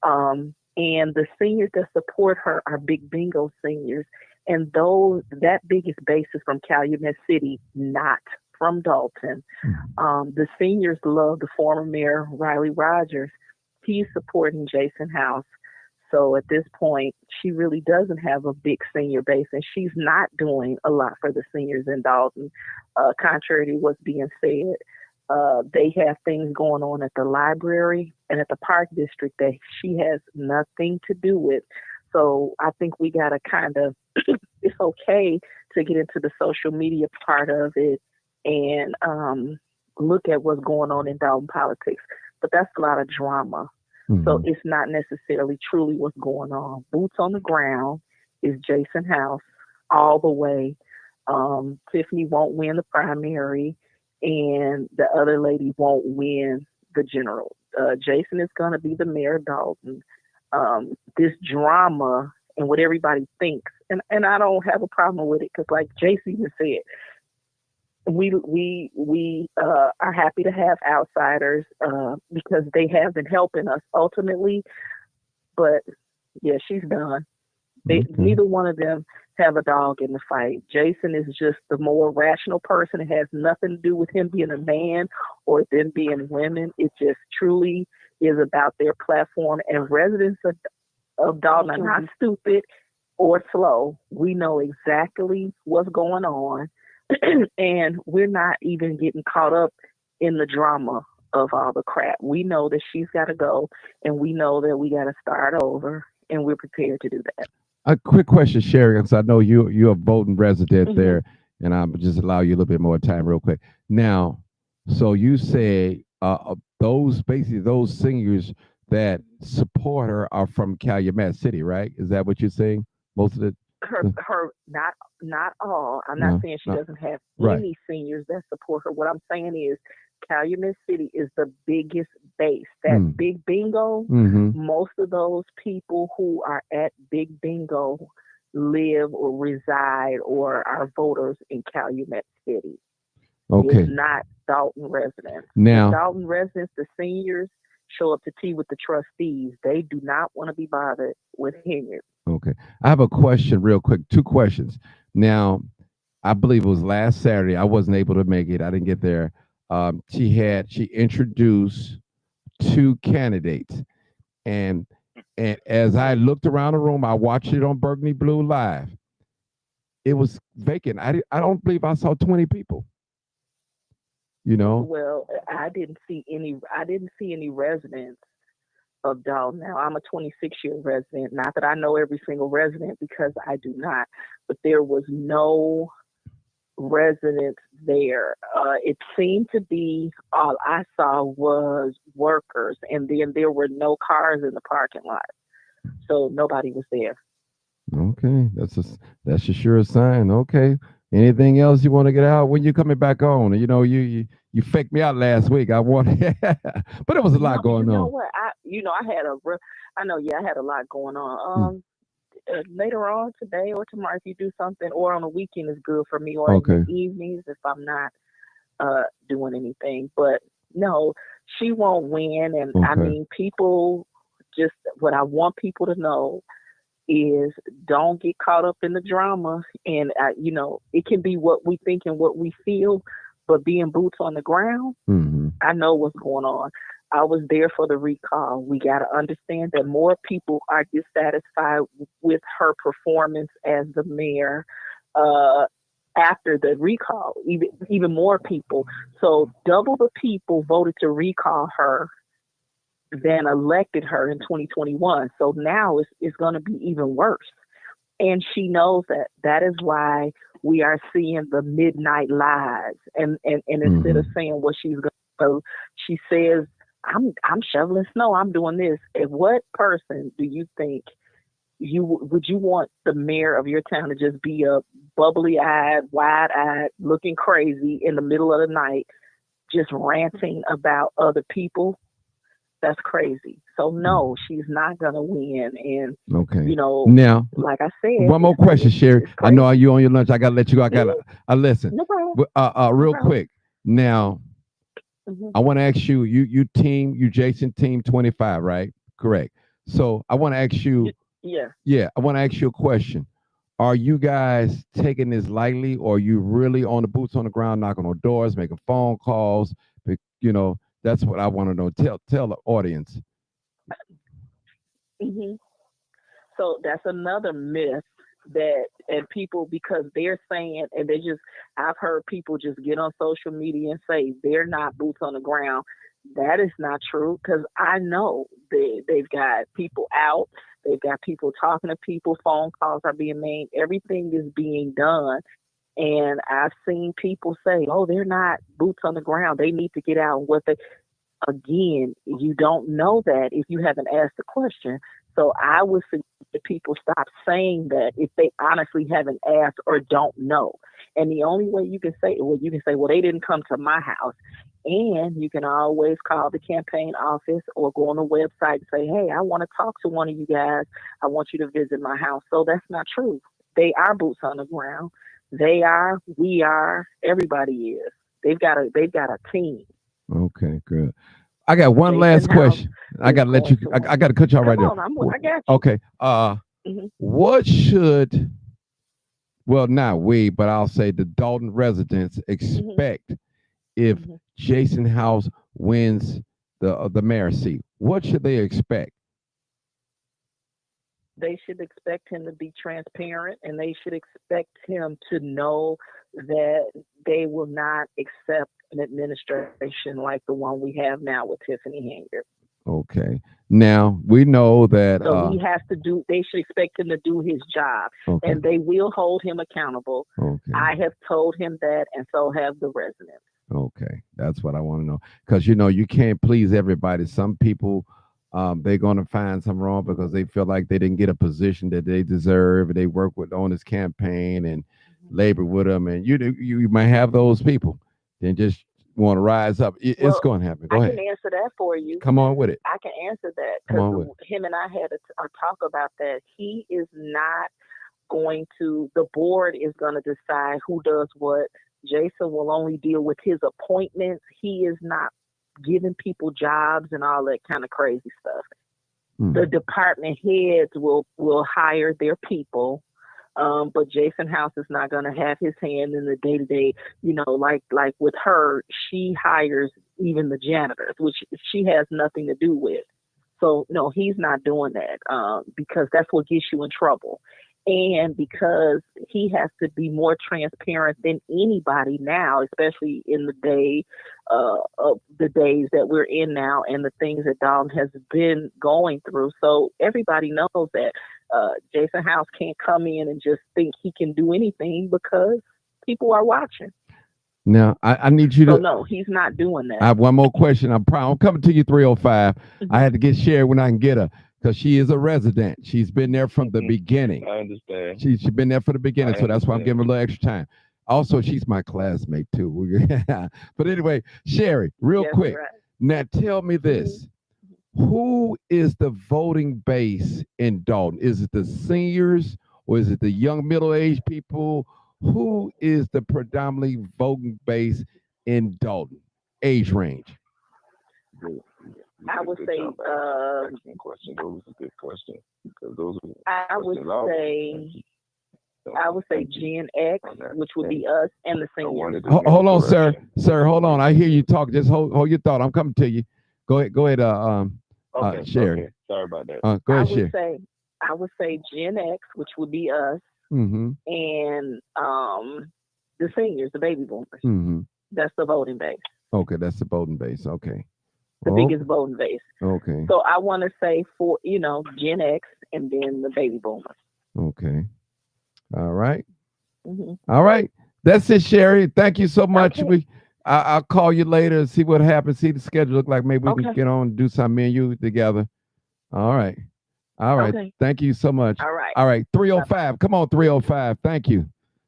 And the seniors that support her are Big Bingo seniors. And that biggest base is from Calumet City, not from Dalton. The seniors love the former mayor, Riley Rogers. He's supporting Jason House. So at this point, she really doesn't have a big senior base, and she's not doing a lot for the seniors in Dalton. Contrary to what's being said, they have things going on at the library and at the park district that she has nothing to do with. So I think we got to kind of, it's okay to get into the social media part of it and look at what's going on in Dalton politics. But that's a lot of drama. So it's not necessarily truly what's going on. Boots on the ground is Jason House all the way. Tiffany won't win the primary, and the other lady won't win the general. Jason is going to be the mayor of Dalton. This drama and what everybody thinks, and I don't have a problem with it because, like JC just said, we are happy to have outsiders because they have been helping us ultimately. But yeah, she's done. Neither one of them have a dog in the fight. Jason is just the more rational person. It has nothing to do with him being a man or them being women. It just truly is about their platform. And residents of Dalton are not stupid or slow. We know exactly what's going on. And we're not even getting caught up in the drama of all the crap. We know that she's got to go, and we know that we got to start over, and we're prepared to do that. A quick question, Sherry, because I know you're a voting resident there, and I'll just allow you a little bit more time real quick. Now, so you say those singers that support her are from Calumet City, right? Is that what you're saying? Most of the not all. I'm not saying she doesn't have any seniors that support her. What I'm saying is Calumet City is the biggest base. That Big Bingo, most of those people who are at Big Bingo live or reside or are voters in Calumet City. Okay. It's not Dalton residents. Now, the Dalton residents, the seniors, show up to tea with the trustees. They do not want to be bothered with Henyard. Okay. I have a question real quick. 2 questions. Now, I believe it was last Saturday. I wasn't able to make it. I didn't get there. She introduced 2 candidates. And as I looked around the room, I watched it on Burgundy Blue Live. It was vacant. I don't believe I saw 20 people. You know? Well, I didn't see any residents of Dalton. Now, I'm a 26-year resident. Not that I know every single resident, because I do not, but there was no residents there. It seemed to be, all I saw was workers, and then there were no cars in the parking lot, so nobody was there. Okay, that's a sure sign. Okay. Anything else you want to get out when you coming back on? You know, you faked me out last week. I wanted, but it was a lot going on. What? I had a lot going on. Later on today or tomorrow, if you do something, or on a weekend is good for me, or in the evenings if I'm not doing anything. But no, she won't win. And I mean, people, just what I want people to know is don't get caught up in the drama. And it can be what we think and what we feel, but being boots on the ground, I know what's going on. I was there for the recall. We got to understand that more people are dissatisfied with her performance as the mayor after the recall, even more people. So double the people voted to recall her than elected her in 2021. So now it's going to be even worse. And she knows that. That is why we are seeing the midnight lies. And instead of saying what she's going to do, she says, I'm shoveling snow, I'm doing this. And what person do you think would you want the mayor of your town to just be a bubbly-eyed, wide-eyed, looking crazy in the middle of the night, just ranting about other people? That's crazy. So no, she's not gonna win. And now, like I said, one more question, Sherry. I know you on your lunch. I gotta let you go. I listen. No problem. Real quick. Now, I want to ask you. You Jason team 25, right? Correct. So I want to ask you. Yeah. I want to ask you a question. Are you guys taking this lightly, or are you really on the boots on the ground, knocking on doors, making phone calls? That's what I want to know. Tell the audience. So that's another myth and people, because they're saying, and I've heard people just get on social media and say they're not boots on the ground. That is not true, because I know they've got people out. They've got people talking to people. Phone calls are being made. Everything is being done. And I've seen people say, oh, they're not boots on the ground. They need to get out. Again, you don't know that if you haven't asked the question. So I would suggest that people stop saying that if they honestly haven't asked or don't know. And the only way you can say, well, they didn't come to my house. And you can always call the campaign office or go on the website and say, hey, I want to talk to one of you guys. I want you to visit my house. So that's not true. They are boots on the ground. They are, we are, everybody is. They've got a team. Okay, good. I got one last question. I got to let you. I got to cut you off right there. I got you. Okay. What should? Well, not we, but I'll say the Dalton residents expect if Jason House wins the mayor's seat. What should they expect? They should expect him to be transparent, and they should expect him to know that they will not accept an administration like the one we have now with Tiffany Henyard. Okay. Now, we know that... So they should expect him to do his job, and they will hold him accountable. Okay. I have told him that, and so have the residents. Okay. That's what I want to know. Because, you can't please everybody. Some people... they're going to find something wrong because they feel like they didn't get a position that they deserve, and they work on his campaign and labor with him, and you might have those people then just want to rise up. It's going to happen. Go ahead. I can answer that for you. Come on with it. I can answer that because him and I had a talk about that. He is not going to. The board is going to decide who does what. Jason will only deal with his appointments. He is not giving people jobs and all that kind of crazy stuff. The department heads will hire their people, but Jason House is not going to have his hand in the day-to-day. You know, like with her, she hires even the janitors, which she has nothing to do with. So no, he's not doing that because that's what gets you in trouble. And because he has to be more transparent than anybody now, especially in the day of the days that we're in now and the things that Dalton has been going through. So everybody knows that Jason House can't come in and just think he can do anything because people are watching. Now, I need you to. So no, he's not doing that. I have one more question. I'm coming to you, 305. I had to get Sherry when I can get her, because she is a resident. She's been there from the beginning. I understand. She's been there from the beginning, so that's why I'm giving her a little extra time. Also, she's my classmate too. But anyway, Sherry, real quick. Right. Now tell me this. Who is the voting base in Dalton? Is it the seniors or is it the young middle-aged people? Who is the predominantly voting base in Dalton? Age range. I would say question. Those are good questions. I would say Gen X, which would be us, and the seniors. Hold on, sir. Sir, hold on. I hear you talk. Just hold your thought. I'm coming to you. Go ahead. Sherry. Okay. Sorry about that. Go ahead, Sherry. I would say Gen X, which would be us, and the seniors, the baby boomers. That's the voting base. Okay, that's the voting base. Okay. The biggest voting base. Okay. So I want to say for Gen X and then the baby boomers. Okay. All right. All right. That's it, Sherry. Thank you so much. Okay. I'll call you later and see what happens. See the schedule. Look like maybe we can get on and do something, me and you together. All right. All right. Okay. Thank you so much. All right. All right. 305. Come on, 305. Thank you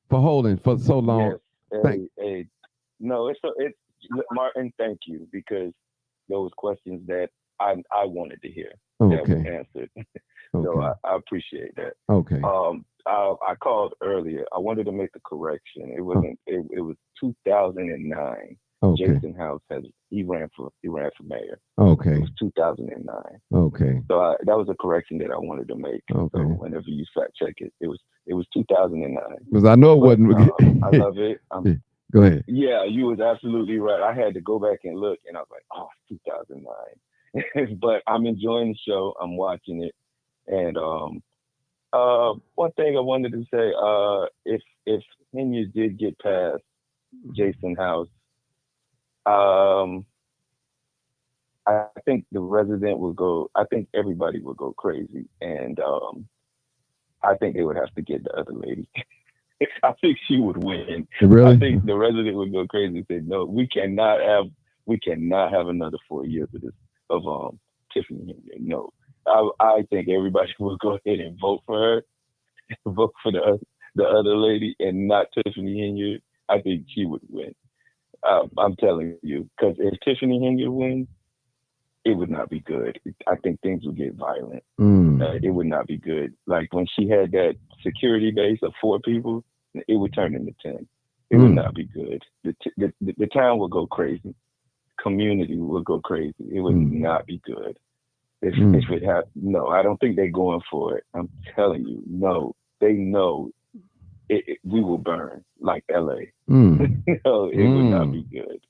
for holding for so long. Yes. No, it's Martin. Thank you, because those questions that I wanted to hear that were answered. So I appreciate that. Okay. I called earlier. I wanted to make a correction. It wasn't. It was 2009. Okay. Jason House he ran for mayor. Okay. It was 2009. Okay. So that was a correction that I wanted to make. Okay. So whenever you fact check it, it was 2009. Because I know it wasn't. I love it. Go ahead. Yeah, you was absolutely right. I had to go back and look, and I was like, oh, 2009. But I'm enjoying the show. I'm watching it. And one thing I wanted to say, if Henyard did get past Jason House, I think the resident would go. I think everybody would go crazy, and I think they would have to get the other lady. I think she would win. Really? I think the resident would go crazy and say, "No, we cannot have another 4 years of Tiffany. No." I think everybody will go ahead and vote for her, vote for the other lady, and not Tiffany Henyard. I think she would win. I'm telling you, because if Tiffany Henyard wins, it would not be good. I think things would get violent. It would not be good. Like when she had that security base of 4 people, it would turn into 10. It would not be good. The town will go crazy. Community will go crazy. It would not be good. If it had, no, I don't think they're going for it. I'm telling you, no, they know we will burn like LA. No, it would not be good.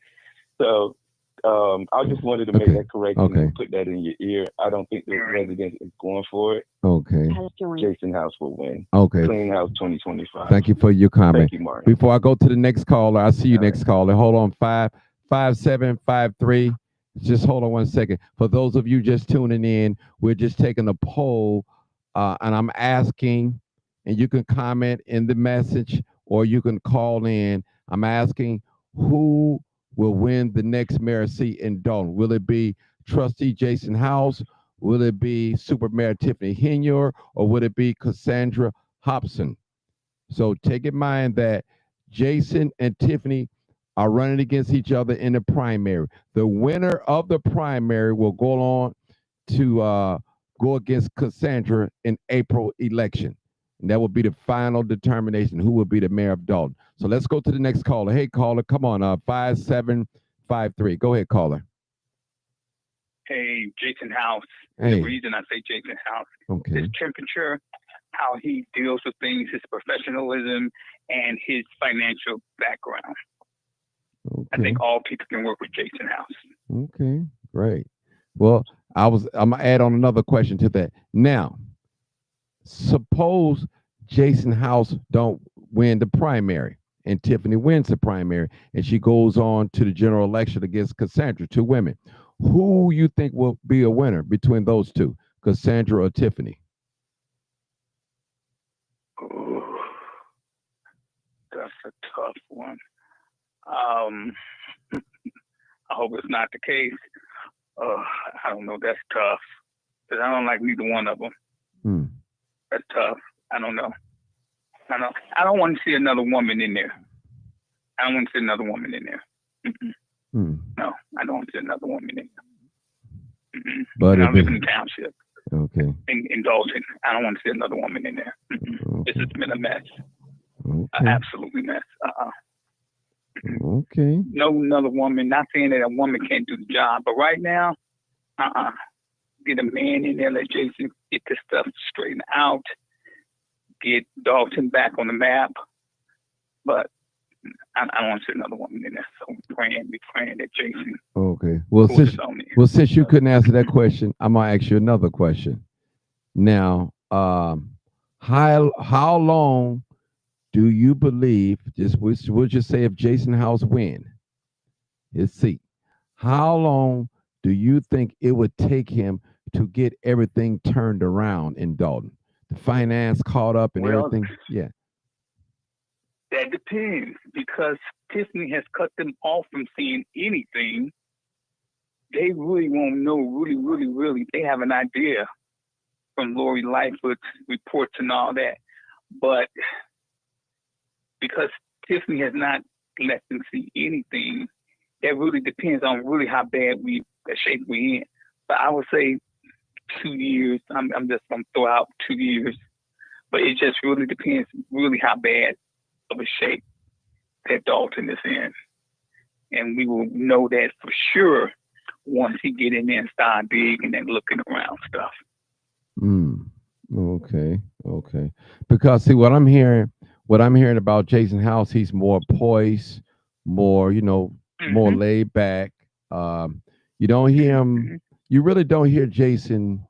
So I just wanted to make that correction and put that in your ear. I don't think the resident is going for it. Okay. Jason House will win. Okay. Clean House 2025. Thank you for your comment. Thank you, Martin. Before I go to the next caller, I see you next caller. Hold on, 55753. Just hold on 1 second. For those of you just tuning in, we're just taking a poll, and I'm asking, and you can comment in the message or you can call in. I'm asking who will win the next mayor seat in Dalton. Will it be Trustee Jason House? Will it be Super Mayor Tiffany Henyard? Or will it be Casundra Hopson? So take in mind that Jason and Tiffany are running against each other in the primary. The winner of the primary will go on to go against Casundra in April election. And that will be the final determination who will be the mayor of Dalton. So let's go to the next caller. Hey, caller, come on, 5753. Go ahead, caller. Hey, Jason House. Hey. The reason I say Jason House, Okay. his temperature, how he deals with things, his professionalism, and his financial background. Okay. I think all people can work with Jason House. Okay, great. Well, I'm gonna add on another question to that. Now, suppose Jason House don't win the primary and Tiffany wins the primary and she goes on to the general election against Casundra, 2 women. Who you think will be a winner between those two, Casundra or Tiffany? Ooh, that's a tough one. I hope it's not the case. I don't know. That's tough because I don't like neither one of them. That's tough. I don't know. I don't want to see another woman in there. I don't want to see another woman in there. No, I don't want to see another woman in there. But I live in the township. Okay. In Dalton. I don't want to see another woman in there. Okay. This has been a mess. Okay. An absolutely mess. Okay. No another woman. Not saying that a woman can't do the job, but right now, get a man in there. Let Jason get this stuff straightened out. Get Dalton back on the map. But I don't want to see another woman in there. So we're praying that Jason. Okay. Well, since you couldn't answer that question, I'm gonna ask you another question. Now, how long do you believe? We'll just say if Jason House win his seat, how long do you think it would take him to get everything turned around in Dalton? The finance caught up and everything. Yeah. That depends because Tiffany has cut them off from seeing anything. They really won't know, really. They have an idea from Lori Lightfoot's reports and all that. But because Tiffany has not let them see anything, that really depends on really how bad the shape we in. But I would say 2 years. I'm just going to throw out 2 years. But it just really depends really how bad of a shape that Dalton is in. And we will know that for sure once he get in there and start digging and looking around stuff. Okay. Because see what I'm hearing about Jason House, he's more poised, more, more laid back. You don't hear him, you really don't hear Jason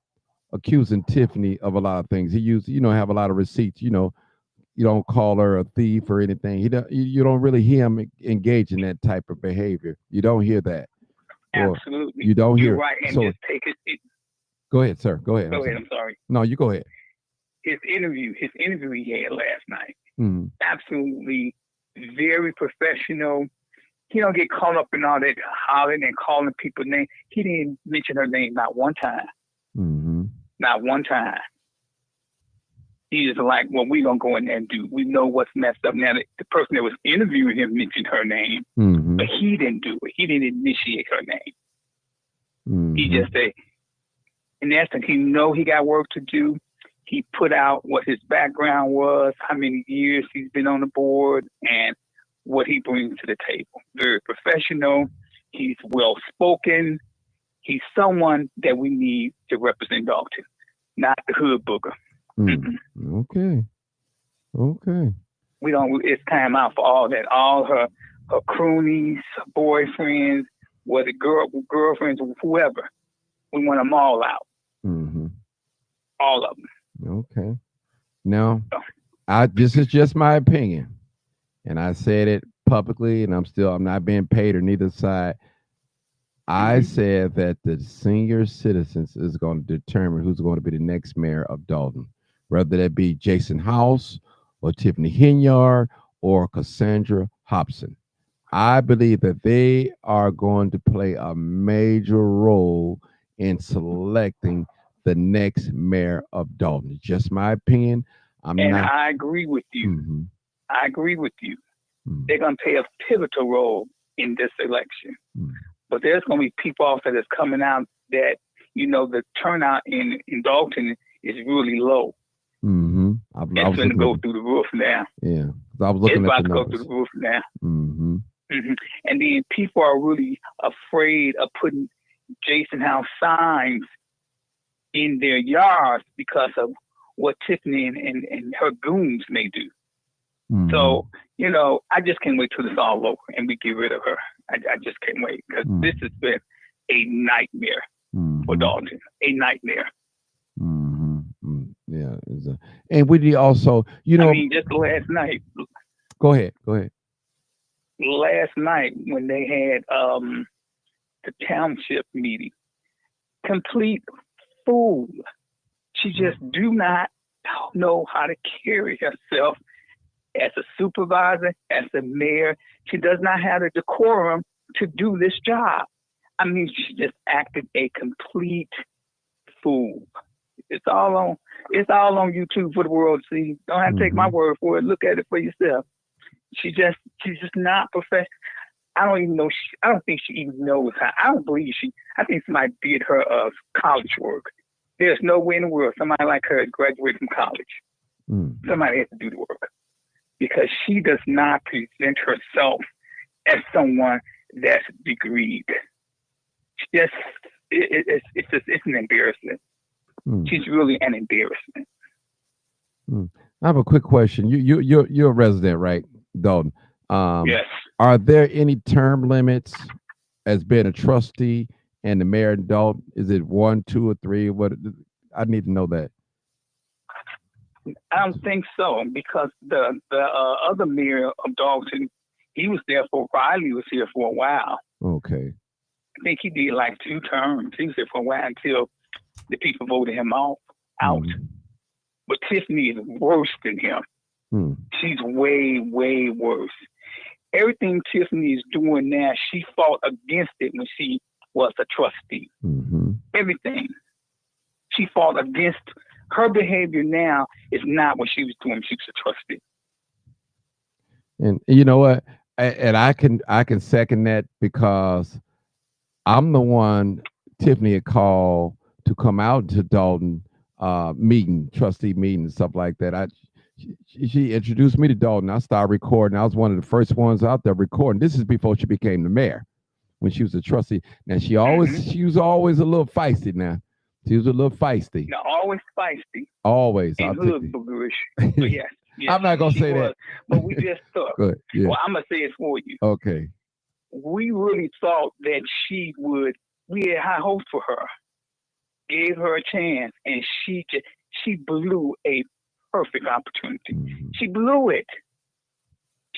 accusing Tiffany of a lot of things. He used, have a lot of receipts, you don't call her a thief or anything. You don't really hear him engage in that type of behavior. You don't hear that. Absolutely. You don't hear. You're right. And just take it. Go ahead, sir. Go ahead. I'm sorry. No, you go ahead. His interview he had last night. Absolutely very professional. He don't get caught up in all that hollering and calling people's names. He didn't mention her name not one time. Not one time. He is like, well, we're going to go in there and do. We know what's messed up. Now, the person that was interviewing him mentioned her name, but he didn't do it. He didn't initiate her name. He just said, in essence, he know he got work to do. He put out what his background was, how many years he's been on the board, and what he brings to the table. Very professional. He's well-spoken. He's someone that we need to represent Dalton, not the hood booger. Okay. We don't. It's time out for all that. All her croonies, boyfriends, whether girlfriends, whoever. We want them all out. All of them. Okay. Now, this is just my opinion, and I said it publicly, and I'm not being paid on neither side. I said that the senior citizens is going to determine who's going to be the next mayor of Dalton, whether that be Jason House or Tiffany Henyard or Casundra Hopson. I believe that they are going to play a major role in selecting the next mayor of Dalton. It's just my opinion. I agree with you. I agree with you. They're going to play a pivotal role in this election. But there's going to be people also that's coming out that, the turnout in Dalton is really low. It's going to go through the roof now. Yeah. I was looking it's at about to go through the roof now. And then people are really afraid of putting Jason House signs in their yards because of what Tiffany and her goons may do. Mm-hmm. So, I just can't wait till it's all over and we get rid of her. I just can't wait because this has been a nightmare for Dalton. A nightmare. Yeah. And we also, I mean, just last night. Go ahead. Last night when they had the township meeting, complete fool. She just do not know how to carry herself as a supervisor, as a mayor. She does not have the decorum to do this job. I mean, she just acted a complete fool. It's all on YouTube for the world to see. Don't have to take my word for it. Look at it for yourself. She's just not professional. I don't even know. I don't think she even knows how. I don't believe I think somebody did her college work. There's no way in the world somebody like her graduated from college. Somebody has to do the work because she does not present herself as someone that's degreed. It's an embarrassment. She's really an embarrassment. I have a quick question. You're a resident, right, Dalton? Yes. Are there any term limits as being a trustee and the mayor and Dalton? Is it 1, 2, or 3? What? I need to know that. I don't think so because the other mayor of Dalton, he was there for Riley was here for a while. Okay. I think he did like 2 terms. He was there for a while until the people voted him out. But Tiffany is worse than him. She's way, way worse. Everything Tiffany is doing now, she fought against it when she was a trustee. Everything. She fought against her behavior now is not what she was doing when she was a trustee. And you know what? And I can second that because I'm the one Tiffany had called to come out to Dalton trustee meeting and stuff like that. She introduced me to Dalton. I started recording. I was one of the first ones out there recording. This is before she became the mayor, when she was a trustee. Now she was always a little feisty. Now she was a little feisty. No, always feisty. Always. And hood boogerish. But yes, I'm not gonna say that. But we just thought. Good. Yeah. Well, I'm gonna say it for you. Okay. We really thought that she would. We had high hopes for her. Gave her a chance, and she blew a perfect opportunity. She blew it.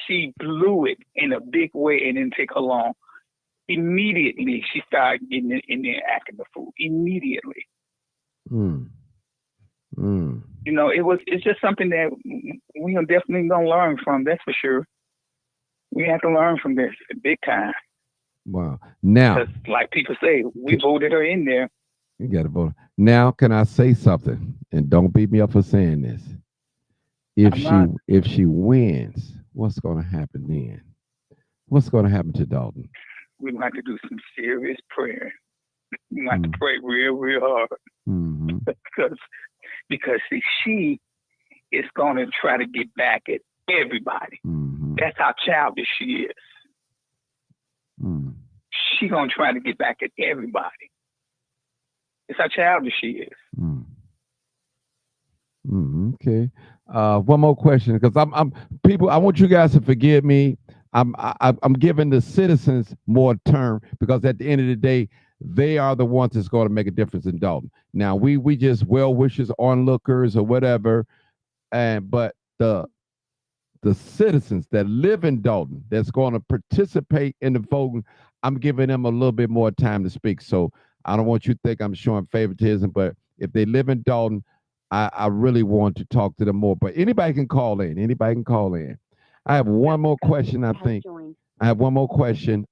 She blew it in a big way, and didn't take her long. Immediately, she started getting in there acting the fool. Immediately. It's just something that we are definitely gonna learn from. That's for sure. We have to learn from this big time. Wow. Now, like people say, we voted her in there. You got to vote. Now, can I say something? And don't beat me up for saying this. If she wins, what's going to happen then? What's going to happen to Dalton? We're going to have to do some serious prayer. We're going to have to pray real, real hard. Because see, she is going to try to get back at everybody. That's how childish she is. She's going to try to get back at everybody. It's how childish she is. Okay. One more question, because I'm people. I want you guys to forgive me. I'm giving the citizens more term because at the end of the day, they are the ones that's going to make a difference in Dalton. Now we just well wishers, onlookers, or whatever, but the citizens that live in Dalton that's going to participate in the voting, I'm giving them a little bit more time to speak. So I don't want you to think I'm showing favoritism, but if they live in Dalton, I really want to talk to them more. But anybody can call in. Anybody can call in. I have one more question, I think. I have one more question.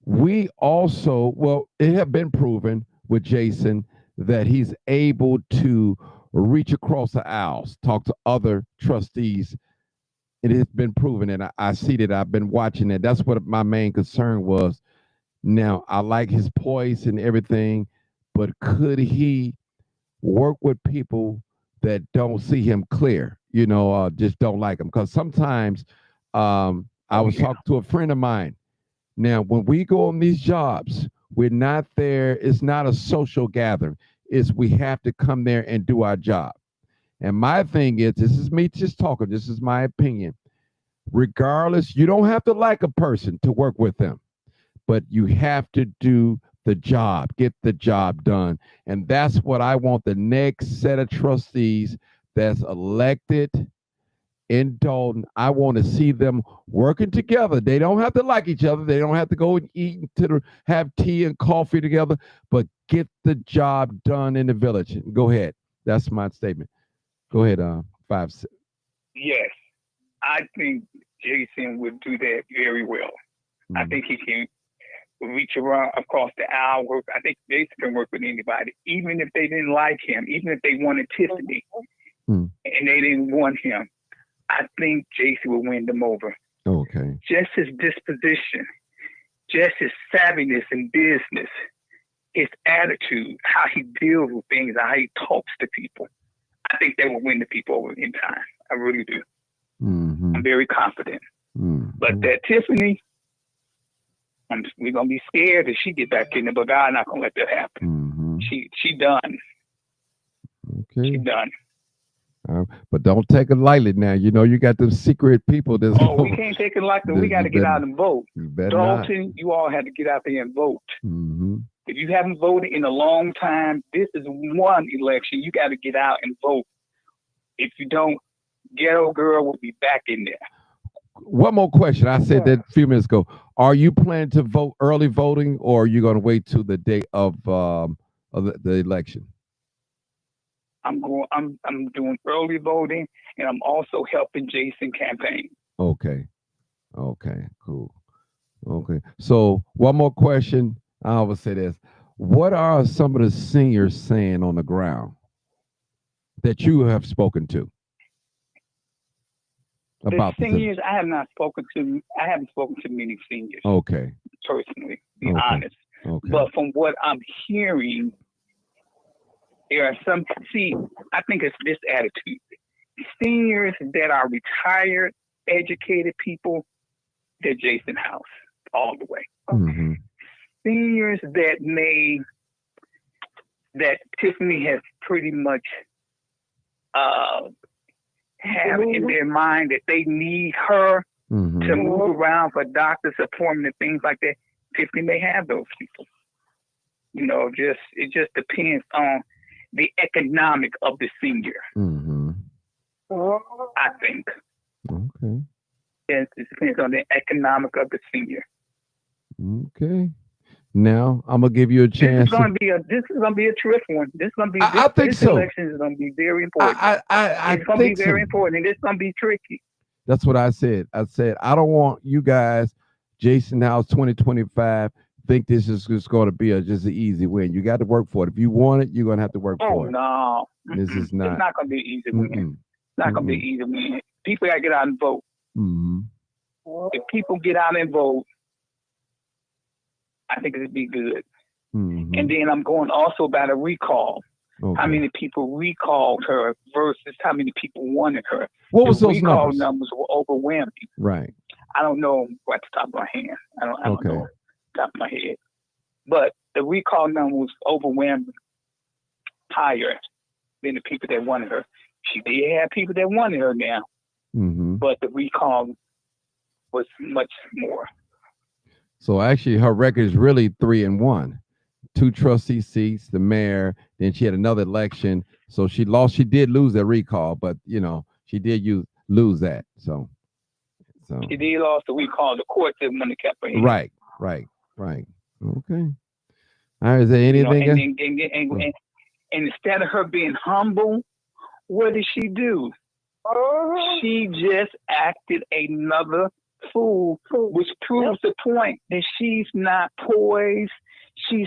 We also, well, it have been proven with Jason that he's able to reach across the aisles, talk to other trustees. It has been proven, and I see that. I've been watching it. That's what my main concern was. Now, I like his poise and everything, but could he work with people that don't see him clear, just don't like him? Because sometimes I was talking to a friend of mine, Now, when we go on these jobs, we're not there. It's not a social gathering. It's we have to come there and do our job. And my thing is, this is me just talking. This is my opinion. Regardless, you don't have to like a person to work with them, but you have to do the job, get the job done. And that's what I want the next set of trustees that's elected in Dalton. I want to see them working together. They don't have to like each other. They don't have to go and eat have tea and coffee together, but get the job done in the village. Go ahead. That's my statement. Go ahead, 5. Yes, I think Jason would do that very well. I think he can reach around across the aisle. I think Jason can work with anybody, even if they didn't like him, even if they wanted Tiffany and they didn't want him. I think Jason will win them over. Okay. Just his disposition, just his savviness in business, his attitude, how he deals with things, how he talks to people. I think they will win the people over in time. I really do. I'm very confident. But that Tiffany, we're gonna be scared if she get back in there, but God's not gonna let that happen. She done. Okay. She done. But don't take it lightly now. You know you got them secret people. That's we can't take it lightly. We got to get out and vote. Dalton, you all had to get out there and vote. If you haven't voted in a long time, this is one election. You got to get out and vote. If you don't, Ghetto Girl will be back in there. One more question. I said that a few minutes ago. Are you planning to vote early voting, or are you going to wait till the day of the election? I'm doing early voting, and I'm also helping Jason campaign. Okay. Okay. Cool. Okay. So one more question. I always say this. What are some of the seniors saying on the ground that you have spoken to? About the seniors, I haven't spoken to many seniors. Okay. Personally, to be honest. Okay. But from what I'm hearing, there are some. See, I think it's this attitude. Seniors that are retired, educated people, they're Jason House all the way. Seniors that Tiffany has pretty much have in their mind that they need her to move around for doctor's appointment and things like that. Tiffany may have those people. You know, it just depends on the economic of the senior. I think. Okay. Yes, it depends on the economic of the senior. Okay. Now I'm gonna give you a chance. This is gonna be a terrific one. This election is gonna be very important. It's gonna be very important, and it's gonna be tricky. That's what I said. I said I don't want you guys, Jason House 2025, think this is just going to be just an easy win. You got to work for it. If you want it, you're going to have to work for it. No, this is not. It's not going to be an easy win. It's not going to be an easy win. People got to get out and vote. If people get out and vote, I think it'd be good. And then I'm going also about a recall. How many people recalled her versus how many people wanted her? What was those recall numbers? Numbers were overwhelming. Right. I don't know right at the top of my hand. I don't know off the top of my head. But the recall number was overwhelming higher than the people that wanted her. She did have people that wanted her now, but the recall was much more. So actually, her record is really 3-1. 2 trustee seats, the mayor. Then she had another election, so she lost. She did lose that recall, but you know she did lose that. So she did lose the recall. The court didn't want to keep her in. Right. Okay. All right. Is there anything? And instead of her being humble, what did she do? She just acted another fool, which proves the point that she's not poised. She's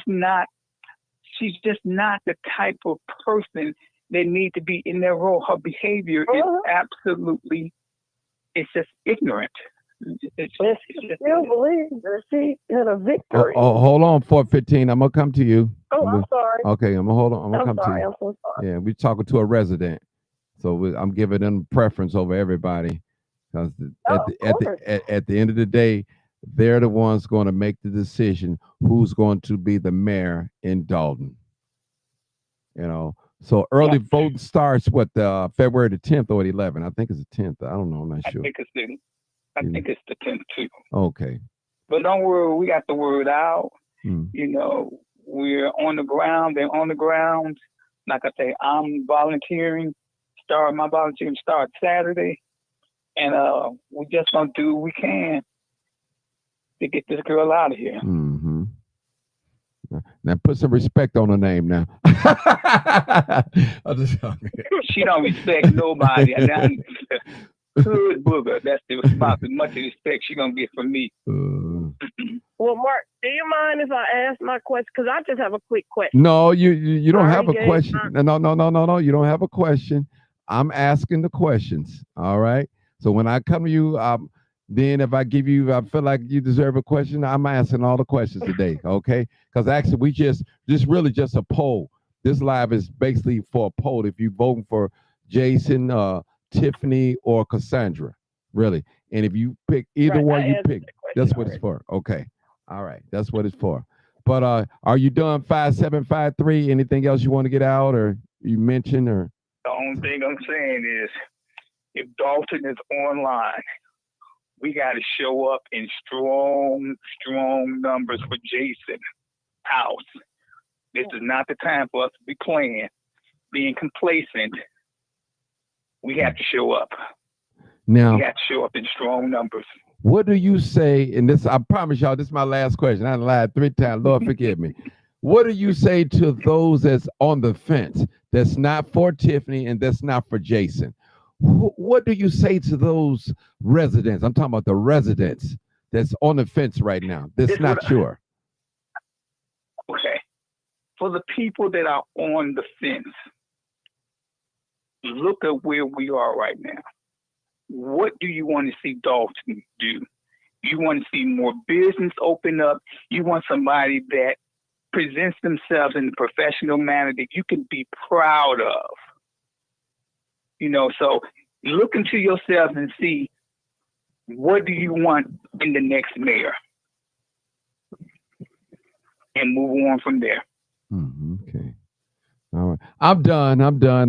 just not the type of person that need to be in that role. Her behavior is absolutely, it's just ignorant. It's still believe that she had a victory. Hold on, 415. I'm gonna come to you. I'm sorry. Okay, I'm gonna hold on. I'm gonna come to you. I'm so sorry. Yeah, we're talking to a resident, so I'm giving them preference over everybody because at the end of the day, they're the ones going to make the decision who's going to be the mayor in Dalton. You know, so early voting starts February the 10th or the 11th. I think it's the 10th. I don't know. I'm not sure. I think it's the 10th too. Okay. But don't worry, we got the word out. You know, we're on the ground. They're on the ground. Like I say, I'm volunteering. My volunteering starts Saturday. And we just gonna do what we can to get this girl out of here. Mm-hmm. Now put some respect on her name now. She don't respect nobody. Hood booger. That's about as much respect she gonna get from me. Well, Mark, do you mind if I ask my question? Because I just have a quick question. No, you don't have a question. No. You don't have a question. I'm asking the questions. All right. So when I come to you, then if I feel like you deserve a question, I'm asking all the questions today. Okay. Because actually we just really just a poll. This live is basically for a poll. If you're voting for Jason, Tiffany, or Casundra, really. And if you pick either one you pick, that's what it's for. Okay. All right. That's what it's for. But are you done 5753? Anything else you want to get out or you mentioned or? The only thing I'm saying is if Dalton is online, we got to show up in strong numbers for Jason House. This is not the time for us to be being complacent. We have to show up. Now, we have to show up in strong numbers. What do you say? And this, I promise y'all, this is my last question. I lied 3 times. Lord, forgive me. What do you say to those that's on the fence, that's not for Tiffany and that's not for Jason? What do you say to those residents? I'm talking about the residents that's on the fence right now, that's not sure. Okay. For the people that are on the fence, look at where we are right now. What do you want to see Dalton do? You want to see more business open up. You want somebody that presents themselves in a professional manner that you can be proud of. You know, so look into yourself and see, what do you want in the next mayor? And move on from there. Okay. All right. I'm done.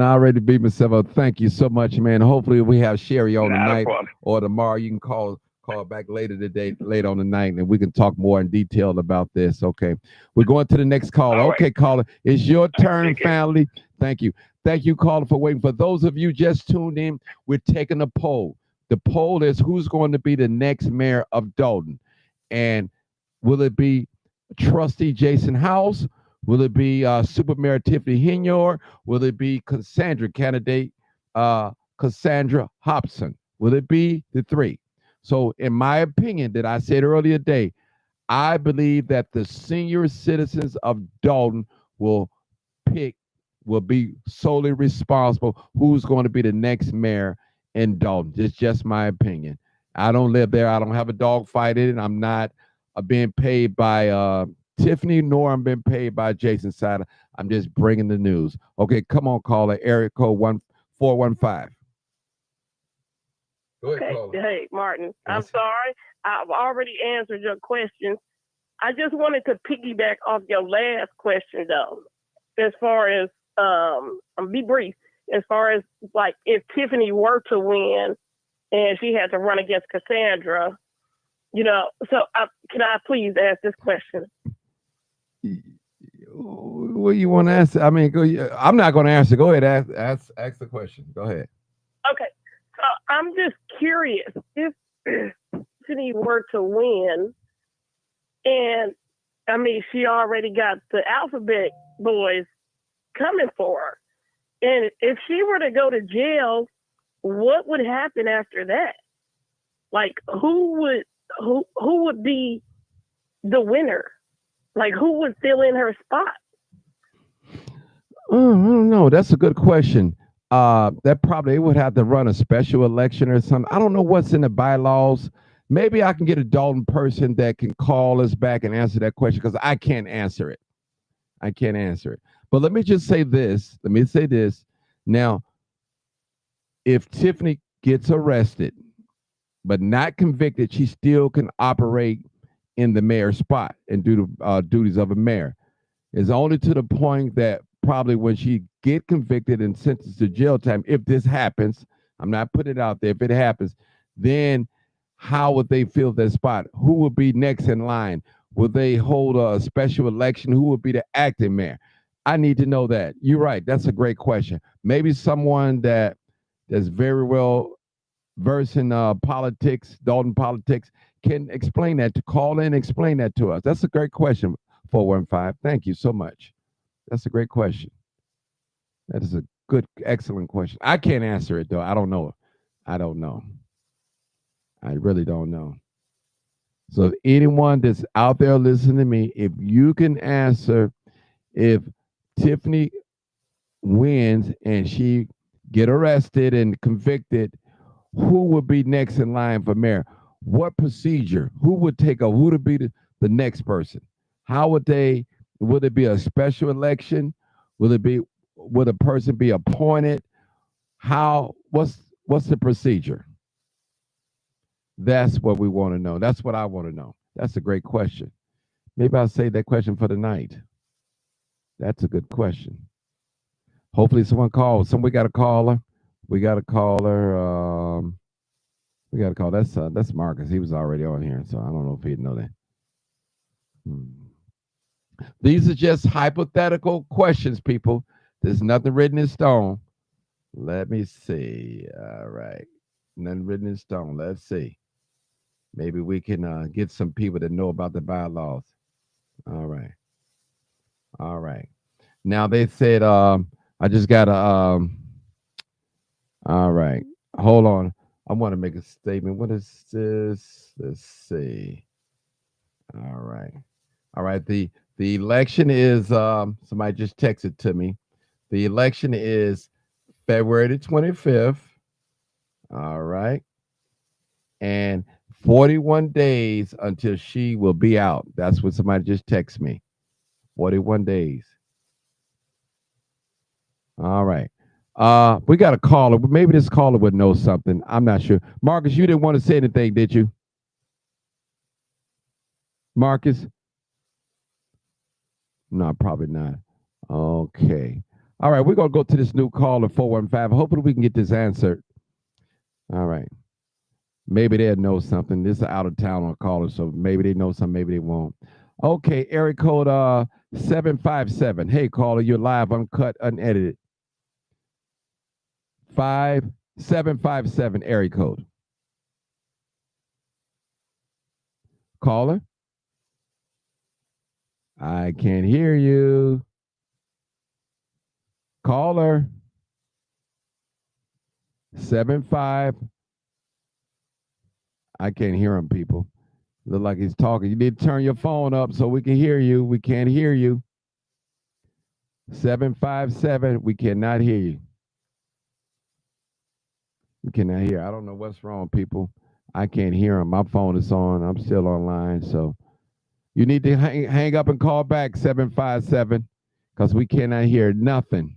I already beat myself up. Thank you so much, man. Hopefully we have Sherry on tonight or tomorrow. You can call back later today, late on the night, and we can talk more in detail about this. Okay. We're going to the next caller. All okay, right. caller. It's your turn, family. Thank you. Thank you, caller, for waiting. For those of you just tuned in, we're taking a poll. The poll is who's going to be the next mayor of Dalton. And will it be Trustee Jason House? Will it be Super Mayor Tiffany Henyard? Will it be Casundra candidate Casundra Hopson? Will it be the 3? So in my opinion, that I said earlier today, I believe that the senior citizens of Dalton will be solely responsible who's going to be the next mayor in Dalton. It's just my opinion. I don't live there. I don't have a dog fight in it. I'm not being paid by Tiffany, nor I'm being paid by Jason Sider. I'm just bringing the news. Okay, come on, caller. Area code 1415. Go ahead, caller. Hey, Martin. I'm sorry. I've already answered your questions. I just wanted to piggyback off your last question, though. As far as, be brief. As far as, like, if Tiffany were to win and she had to run against Casundra, you know, so can I please ask this question? What do you want to answer? I mean, I'm not going to answer. Go ahead, ask the question. Go ahead. Okay, so I'm just curious if Tiffany were to win, and I mean, she already got the alphabet boys coming for her, and if she were to go to jail, what would happen after that? Like, who would be the winner? Like, who would fill in her spot? I don't know. That's a good question. That probably would have to run a special election or something. I don't know what's in the bylaws. Maybe I can get a Dalton person that can call us back and answer that question, because I can't answer it. I can't answer it. But let me just say this. Now, if Tiffany gets arrested, but not convicted, she still can operate in the mayor's spot and do the duties of a mayor. It's only to the point that probably when she get convicted and sentenced to jail time, if this happens, I'm not putting it out there, if it happens, then how would they fill that spot? Who would be next in line? Will they hold a special election? Who would be the acting mayor? I need to know that. You're right. That's a great question. Maybe someone that's very well versed in politics, Dalton politics, can explain that, to call in and explain that to us. That's a great question, 415. Thank you so much. That's a great question. That is a good, excellent question. I can't answer it, though. I don't know. I don't know. I really don't know. So if anyone that's out there listening to me, if you can answer, if Tiffany wins and she get arrested and convicted, who would be next in line for mayor? What procedure? Who would take over? Who would be the next person? How would they, would it be a special election? Would a person be appointed? What's the procedure? That's what we want to know. That's what I want to know. That's a great question. Maybe I'll save that question for tonight. That's a good question. Hopefully someone calls. We got a caller. We got a caller. We got a call. That's Marcus. He was already on here, so I don't know if he'd know that. These are just hypothetical questions, people. There's nothing written in stone. Let me see. All right. Nothing written in stone. Let's see. Maybe we can get some people that know about the bylaws. All right. All right. Now they said, I just got to, all right. Hold on. I want to make a statement. What is this? Let's see. All right. All right. The election is, somebody just texted to me. The election is February the 25th. All right. And 41 days until she will be out. That's what somebody just texted me. 41 days. All right. We got a caller. Maybe this caller would know something. I'm not sure. Marcus, you didn't want to say anything, did you? Marcus? No, probably not. Okay. All right, we're going to go to this new caller, 415. Hopefully we can get this answered. All right. Maybe they'll know something. This is an out-of-town caller, so maybe they know something, maybe they won't. Okay, area code 757. Hey, caller, you're live, uncut, unedited. 5757 area code. Caller? I can't hear you. Caller? 75. I can't hear him, people. Look like he's talking. You need to turn your phone up so we can hear you. We can't hear you. 757. We cannot hear you. We cannot hear. I don't know what's wrong, people. I can't hear him. My phone is on. I'm still online. So you need to hang up and call back, 757, because we cannot hear nothing.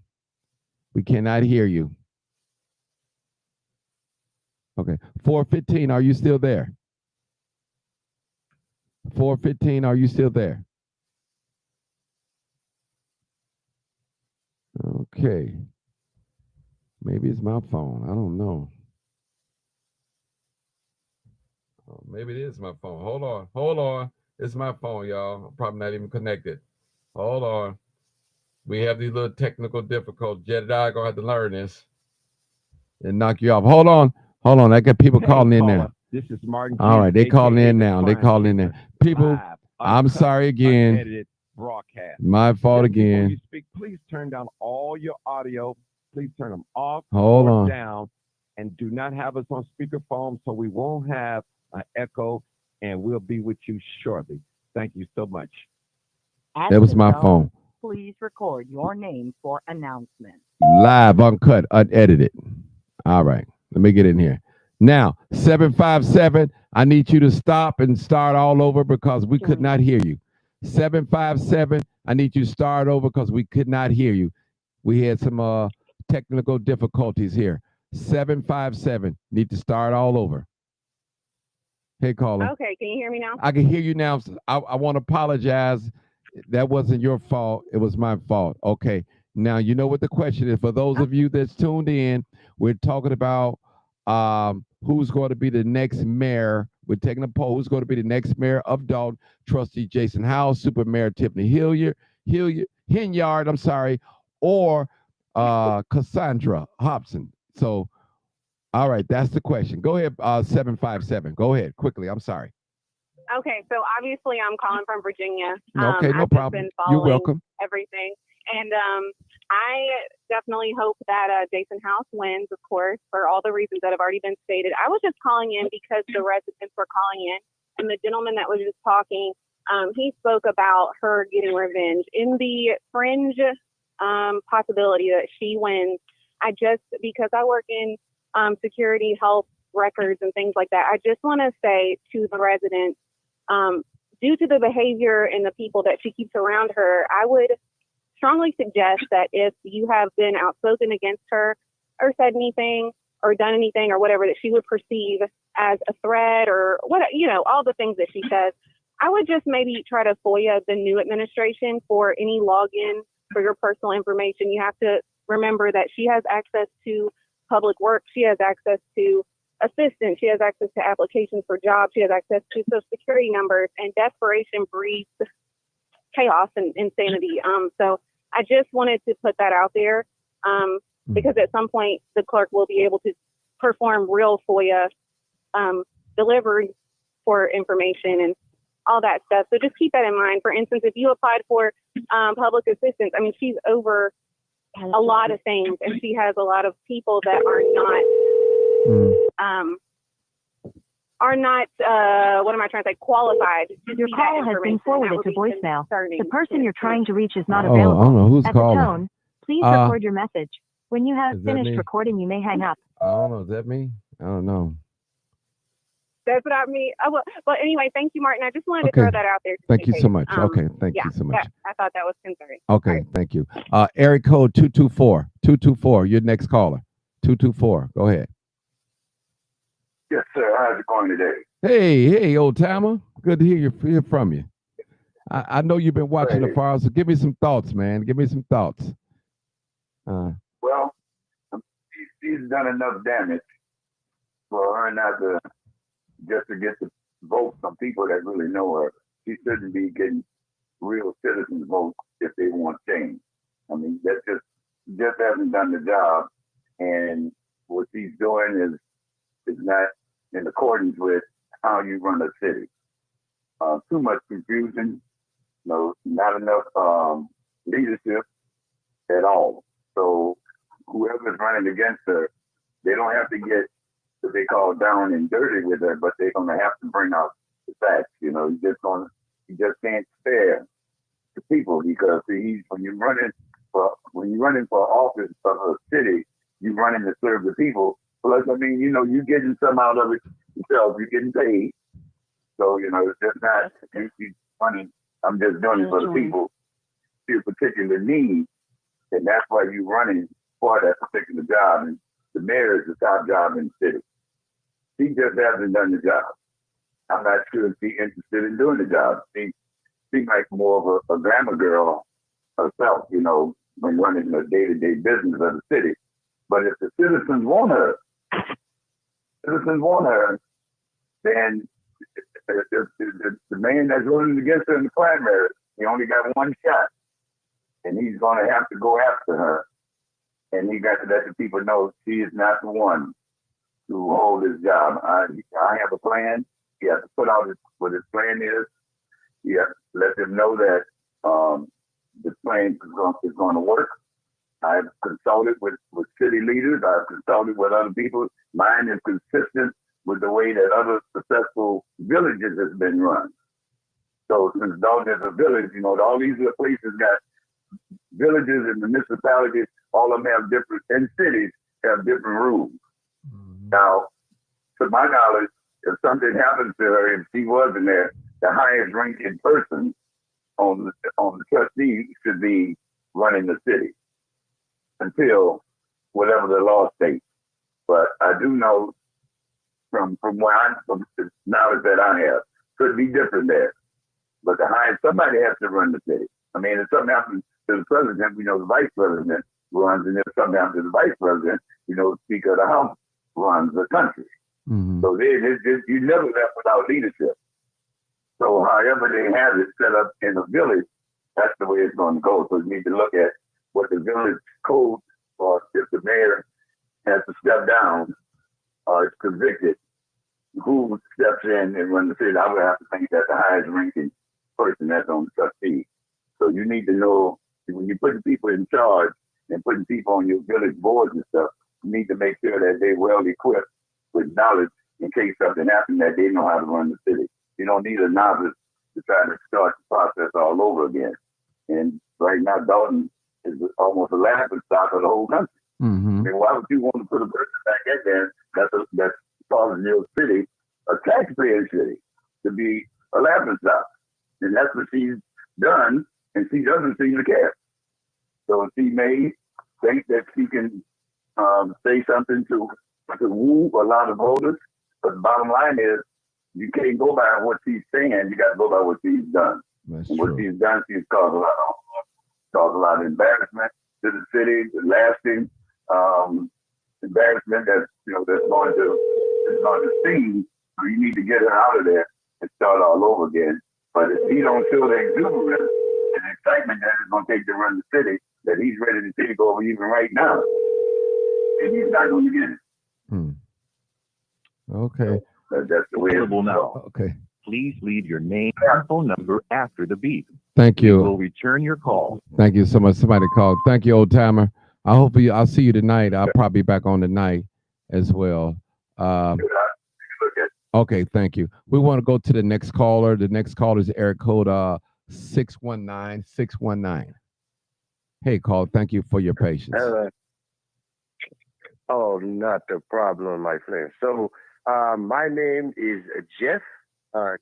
We cannot hear you. Okay. 415, are you still there? 415, are you still there? Okay. Maybe it's my phone. I don't know. Oh, maybe it is my phone. Hold on. Hold on. It's my phone, y'all. I'm probably not even connected. Hold on. We have these little technical difficulties. Jedediah gonna have to learn this and knock you off. Hold on. Hold on. I got people calling in now. This is Martin. All right, they calling in now. They calling in now. People, I'm sorry again. Broadcast. My fault again. Before you speak, please turn down all your audio. Please turn them off or down, and do not have us on speakerphone so we won't have an echo, and we'll be with you shortly. Thank you so much. That was my phone. Please record your name for announcement. Live, uncut, unedited. All right, let me get in here. Now, 757, I need you to stop and start all over because we could not hear you. 757, I need you to start over because we could not hear you. We had some technical difficulties here. 757, need to start all over. Hey, caller. Okay, can you hear me now? I can hear you now. I want to apologize. That wasn't your fault. It was my fault. Okay. Now, you know what the question is. For those of you that's tuned in, we're talking about who's going to be the next mayor. We're taking a poll. Who's going to be the next mayor of Dalton? Trustee Jason Howes, Super Mayor Tiffany Henyard, I'm sorry, or Casundra Hopson. So, all right, that's the question. Go ahead, 757. Go ahead, quickly. I'm sorry. Okay, so obviously I'm calling from Virginia. Okay, no I've just problem. been You're following welcome. everything. And I definitely hope that Jason House wins, of course, for all the reasons that have already been stated. I was just calling in because the residents were calling in, and the gentleman that was just talking, he spoke about her getting revenge. In the fringe possibility that she wins, because I work in security, health, records, and things like that, I just want to say to the residents, due to the behavior and the people that she keeps around her, I would strongly suggest that if you have been outspoken against her or said anything or done anything or whatever that she would perceive as a threat or what, all the things that she says, I would just maybe try to FOIA the new administration for any login for your personal information. You have to remember that she has access to public work. She has access to assistance. She has access to applications for jobs. She has access to social security numbers, and desperation breeds chaos and insanity. So I just wanted to put that out there because at some point the clerk will be able to perform real FOIA delivery for information and all that stuff. So just keep that in mind. For instance, if you applied for public assistance, I mean, she's over a lot of things, and she has a lot of people that are not what am I trying to say, qualified. Your call has been forwarded to voicemail. The person you're trying to reach is not I available. don't know who's At calling. the tone, please record your message. When you have Is that finished me? recording, you may hang up. I don't know. Is that me? I don't know. That's what I mean. But anyway, thank you, Martin. I just wanted to Okay. throw that out there. Thank you so much. Okay, thank yeah, you so much. I thought that was concerning. Okay, thank you. Area code 224. 224. Your next caller. 224. Go ahead. Yes, sir. How's it going today? Hey, old timer. Good to hear from you. I know you've been watching the fire, so give me some thoughts, man. Give me some thoughts. Well, she's done enough damage for her not to just to get the vote from people that really know her. She shouldn't be getting real citizen votes if they want change. I mean, that just hasn't done the job, and what she's doing is not in accordance with how you run a city. Too much confusion, not enough leadership at all. So whoever's running against her, they don't have to get what they call down and dirty with her, but they're gonna have to bring out the facts. You just can't stare to people because when you're running for office of a city, you're running to serve the people. Plus, I mean, you're getting some out of it yourself. You're getting paid. So, it's just not you running. I'm just doing it for the people, see a particular need, and that's why you're running for that particular job. And the mayor is the top job in the city. She just hasn't done the job. I'm not sure if she's interested in doing the job. She's like more of a glamour girl herself, when running the day-to-day business of the city. But if the citizens want her, then the man that's running against her in the primary, he only got one shot. And he's going to have to go after her. And he got to let the people know she is not the one to hold his job. I have a plan. He has to put out what his plan is. He has to let them know that the plan is going to work. I've consulted with city leaders. I've consulted with other people. Mine is consistent with the way that other successful villages has been run. So since Dalton is a village, all these other places got villages and municipalities, all of them have different, and cities have different rules. Now, to my knowledge, if something happens to her, if she wasn't there, the highest ranking person on the trustee should be running the city until whatever the law states. But I do know from the knowledge that I have. Could be different there. But somebody has to run the city. I mean, if something happens to the president, we know the vice president runs, and if something happens to the vice president, the Speaker of the House runs the country. Mm-hmm. So you never left without leadership. So however they have it set up in a village, that's the way it's going to go. So you need to look at what the village code, or if the mayor has to step down or is convicted, who steps in and runs the city. I would have to think that's the highest ranking person that's on the trustee. So you need to know, when you're putting people in charge and putting people on your village boards and stuff, you need to make sure that they're well equipped with knowledge in case something happens, that they know how to run the city. You don't need a novice to try to start the process all over again. And right now, Dalton is almost a laughing stock of the whole country. Mm-hmm. I mean, why would you want to put a person back in there that's causing your city, a taxpayer city, to be a laughing stock? And that's what she's done, and she doesn't seem to care. So she may think that she can say something to woo a lot of voters, but the bottom line is, you can't go by what she's saying. You got to go by what she's done. That's and true. what she's done, she's caused a lot of embarrassment to the city, lasting embarrassment that's going to sting. So you need to get her out of there and start all over again. But if he don't feel the exuberance and excitement that it's going to take to run the city, that he's ready to take over even right now, and he's not going to get it. Okay. That's the way it's now. Okay. Please leave your name and phone number after the beep. Thank We you. will return your call. Thank you so much. Somebody called. Thank you, old timer. I'll see you tonight. I'll probably be back on tonight as well. Okay, thank you. We want to go to the next caller. The next caller is area code 619-619. Hey, call. Thank you for your patience. Oh, not a problem, my friend. So, my name is Jeff.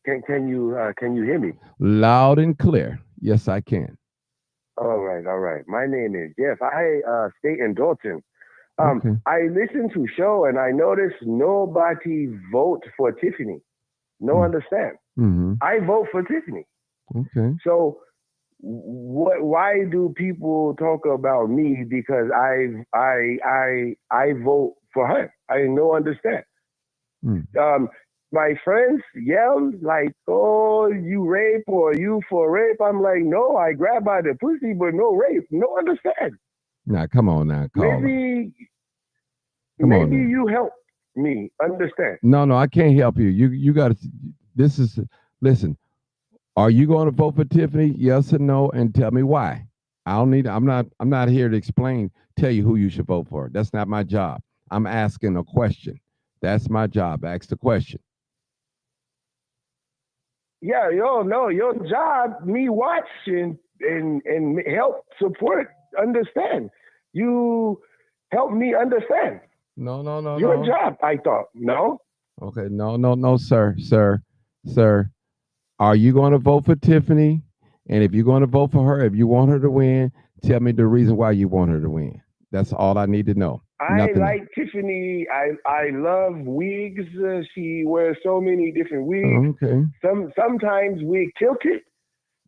Can you hear me? Loud and clear. Yes, I can. All right. My name is Jeff. I stay in Dalton. Okay. I listen to show and I notice nobody vote for Tiffany. No understand. Mm-hmm. I vote for Tiffany. Okay. So why do people talk about me because I vote for her? I no understand. My friends yell like, "Oh, you rape or you for rape?" I'm like, "No, I grab by the pussy, but no rape." No understand. Now, come on now, caller. Maybe on now. you help me understand. No, I can't help you. You got to. Listen. Are you going to vote for Tiffany? Yes or no, and tell me why. I'm not here to tell you who you should vote for. That's not my job. I'm asking a question. That's my job. Ask the question. Yeah, your job, me watch and help support, understand. You help me understand. No. Your job, I thought. No? Okay, no, sir. Are you going to vote for Tiffany? And if you're going to vote for her, if you want her to win, tell me the reason why you want her to win. That's all I need to know. I like Tiffany. I love wigs. She wears so many different wigs. Okay. Sometimes wig tilted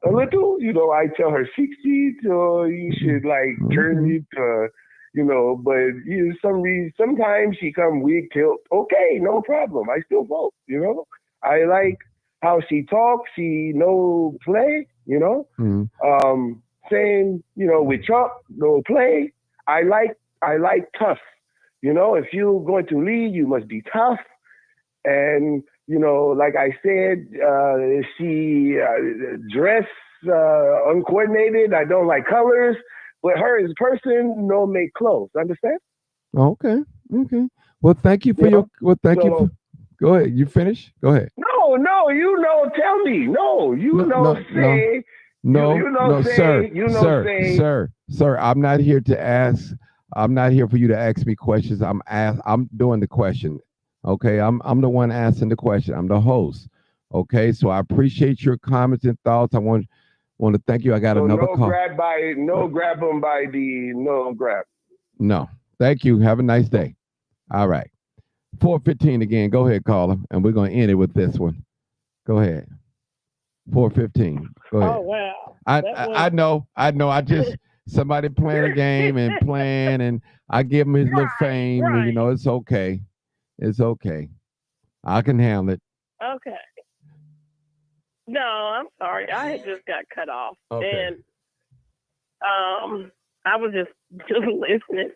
a little. I tell her 60, so you should turn it to, but sometimes she come wig tilt. Okay, no problem. I still vote, I like how she talks. She no play, saying, with Trump, no play. I like tough. If you're going to lead, you must be tough. And, like I said, she dress uncoordinated. I don't like colors. But her as a person, no make clothes. Understand? Okay. Well, thank you for you. Go ahead. You finish? Go ahead. No, tell me. No, Sir, I'm not here to ask. I'm not here for you to ask me questions. I'm doing the question. Okay, I'm the one asking the question. I'm the host. Okay, so I appreciate your comments and thoughts. I want to thank you. I got another call. Grab them by the no grab. No, thank you. Have a nice day. All right. 4:15 again. Go ahead, caller, and we're gonna end it with this one. Go ahead. 4:15. Go ahead. Oh wow. I know. I just somebody playing a game and playing, and I give him his little fame. And, you know, it's okay. It's okay. I can handle it. Okay. No, I'm sorry. I had just got cut off, and I was just listening.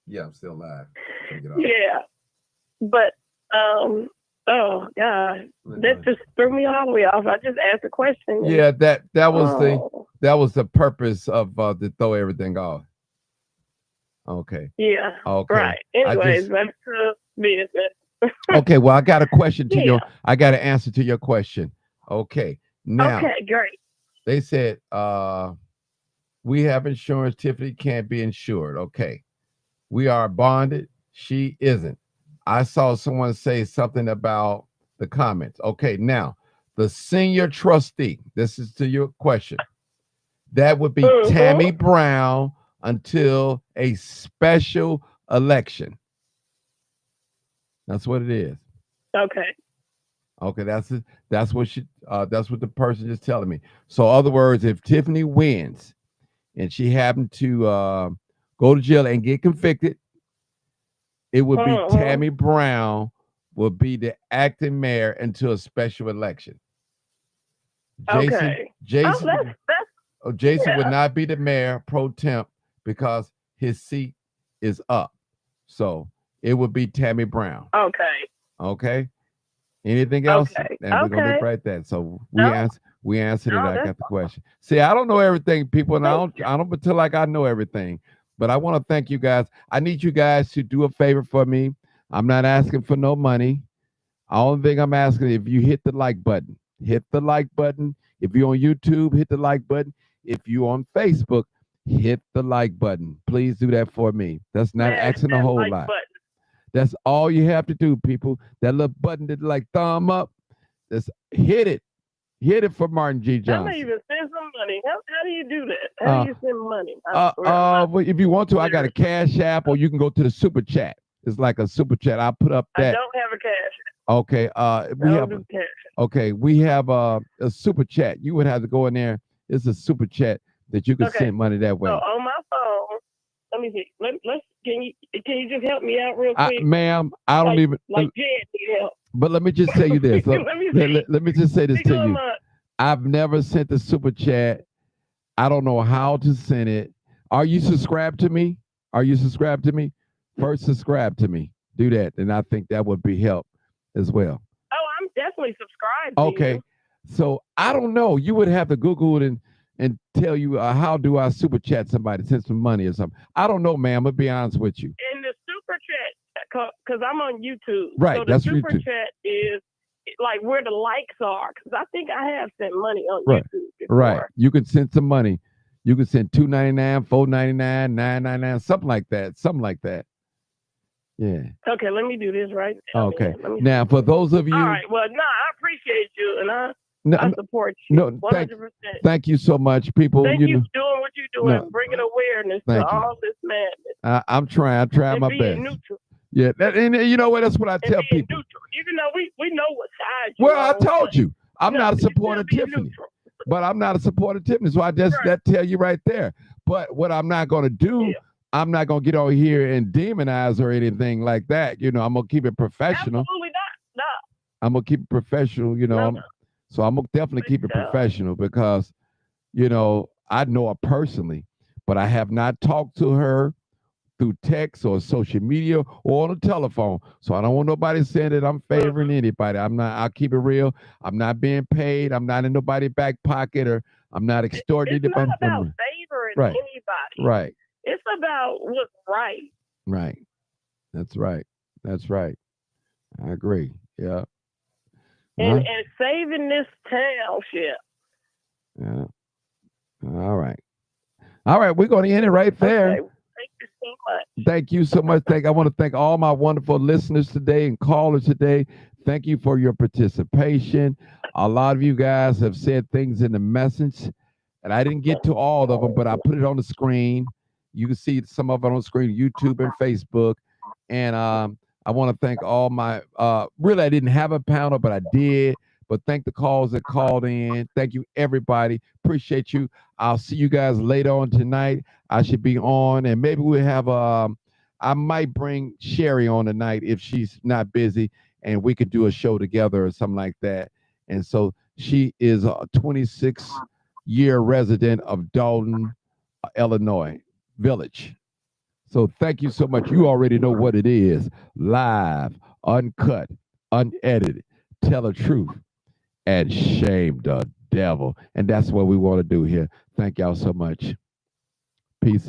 Yeah, I'm still live. Yeah, but oh God, that just threw me all the way off. I just asked a question. Yeah, that was the purpose of to throw everything off. Okay. Yeah. Okay. Right. Anyways, back to business. Okay. Well, I got a question to you. I got an answer to your question. Okay. Now. Okay. Great. They said we have insurance. Tiffany can't be insured. Okay. We are bonded. She isn't. I saw someone say something about the comments. Okay. Now, the senior trustee. This is to your question. That would be Tammy Brown until a special election. That's what it is. Okay. Okay, that's it. That's what the person is telling me. So, in other words, if Tiffany wins and she happened to go to jail and get convicted, it would be Tammy Brown will be the acting mayor until a special election. Jason would not be the mayor pro temp because his seat is up. So it would be Tammy Brown. Okay. Okay. Anything else? Okay. And we're gonna leave right there. So we answered it. I got the question. See, I don't know everything, people, and I don't pretend like I know everything. But I want to thank you guys. I need you guys to do a favor for me. I'm not asking for no money. The only thing I'm asking, if you hit the like button, hit the like button. If you're on YouTube, hit the like button. If you're on Facebook, hit the like button. Please do that for me. That's not asking a whole lot. That's all you have to do, people. That little button that like thumb up, just hit it. Hit it for Martin G. Johnson. I may even send some money. How do you do that? How do you send money? Well, if you want to, I got a Cash App, or you can go to the Super Chat. It's like a Super Chat. I'll put up that. I don't have a Cash App. Okay. We have a Super Chat. You would have to go in there. It's a Super Chat that you can send money that way. So on my phone, let me see. Can you just help me out real quick? Ma'am, I don't even Jan need help. But let me just tell you this. let me just say this to you. I've never sent the Super Chat. I don't know how to send it. Are you subscribed to me? First, subscribe to me. Do that, and I think that would be help as well. Oh, I'm definitely subscribed to you. So I don't know. You would have to Google it and tell you how do I Super Chat somebody, send some money or something. I don't know, ma'am. I'll be honest with you. In the Super Chat, because I'm on YouTube. Right, so the that's Super YouTube. Chat is like where the likes are, because I think I have sent money on YouTube before. Right. You can send some money. You can send $2.99, $4.99, $9.99, something like that. Yeah. Okay, let me do this right now. Okay. Now, for those of you. All right. Well, no, I appreciate you, and I support you. No, 100%. Thank you so much, people. Thank you for doing what you're doing, bringing awareness to you. all this madness. I'm trying. I try my best. Neutral. Yeah, and you know what? That's what I tell people. Neutral. Even though we know what side you Well, are. I told you, I'm not a supporter of Tiffany. But I'm not a supporter of Tiffany, so I just that tell you right there. But what I'm not going to do, I'm not going to get over here and demonize or anything like that. You know, I'm going to keep it professional. Absolutely not. I'm going to keep it professional, you know. So I'm going to definitely keep it professional because, you know, I know her personally, but I have not talked to her through text or social media or on the telephone. So I don't want nobody saying that I'm favoring anybody. I'll keep it real. I'm not being paid. I'm not in nobody's back pocket, or I'm not extorting anybody. It's not about favoring anybody. Right. It's about what's right. Right. That's right. I agree. Yeah. And saving this township. Yeah. All right. We're going to end it right there. Okay. Thank you so much. Thank you so much. I want to thank all my wonderful listeners today and callers today. Thank you for your participation. A lot of you guys have said things in the message, and I didn't get to all of them, but I put it on the screen. You can see some of it on the screen, YouTube and Facebook. And I want to thank all my, really, I didn't have a panel, but I did. But thank the calls that called in. Thank you, everybody. Appreciate you. I'll see you guys later on tonight. I should be on, and maybe we'll have, I might bring Sherry on tonight if she's not busy, and we could do a show together or something like that. And so she is a 26-year resident of Dalton, Illinois Village. So thank you so much. You already know what it is. Live, uncut, unedited, tell the truth, and shame the devil. And that's what we want to do here. Thank y'all so much. Peace.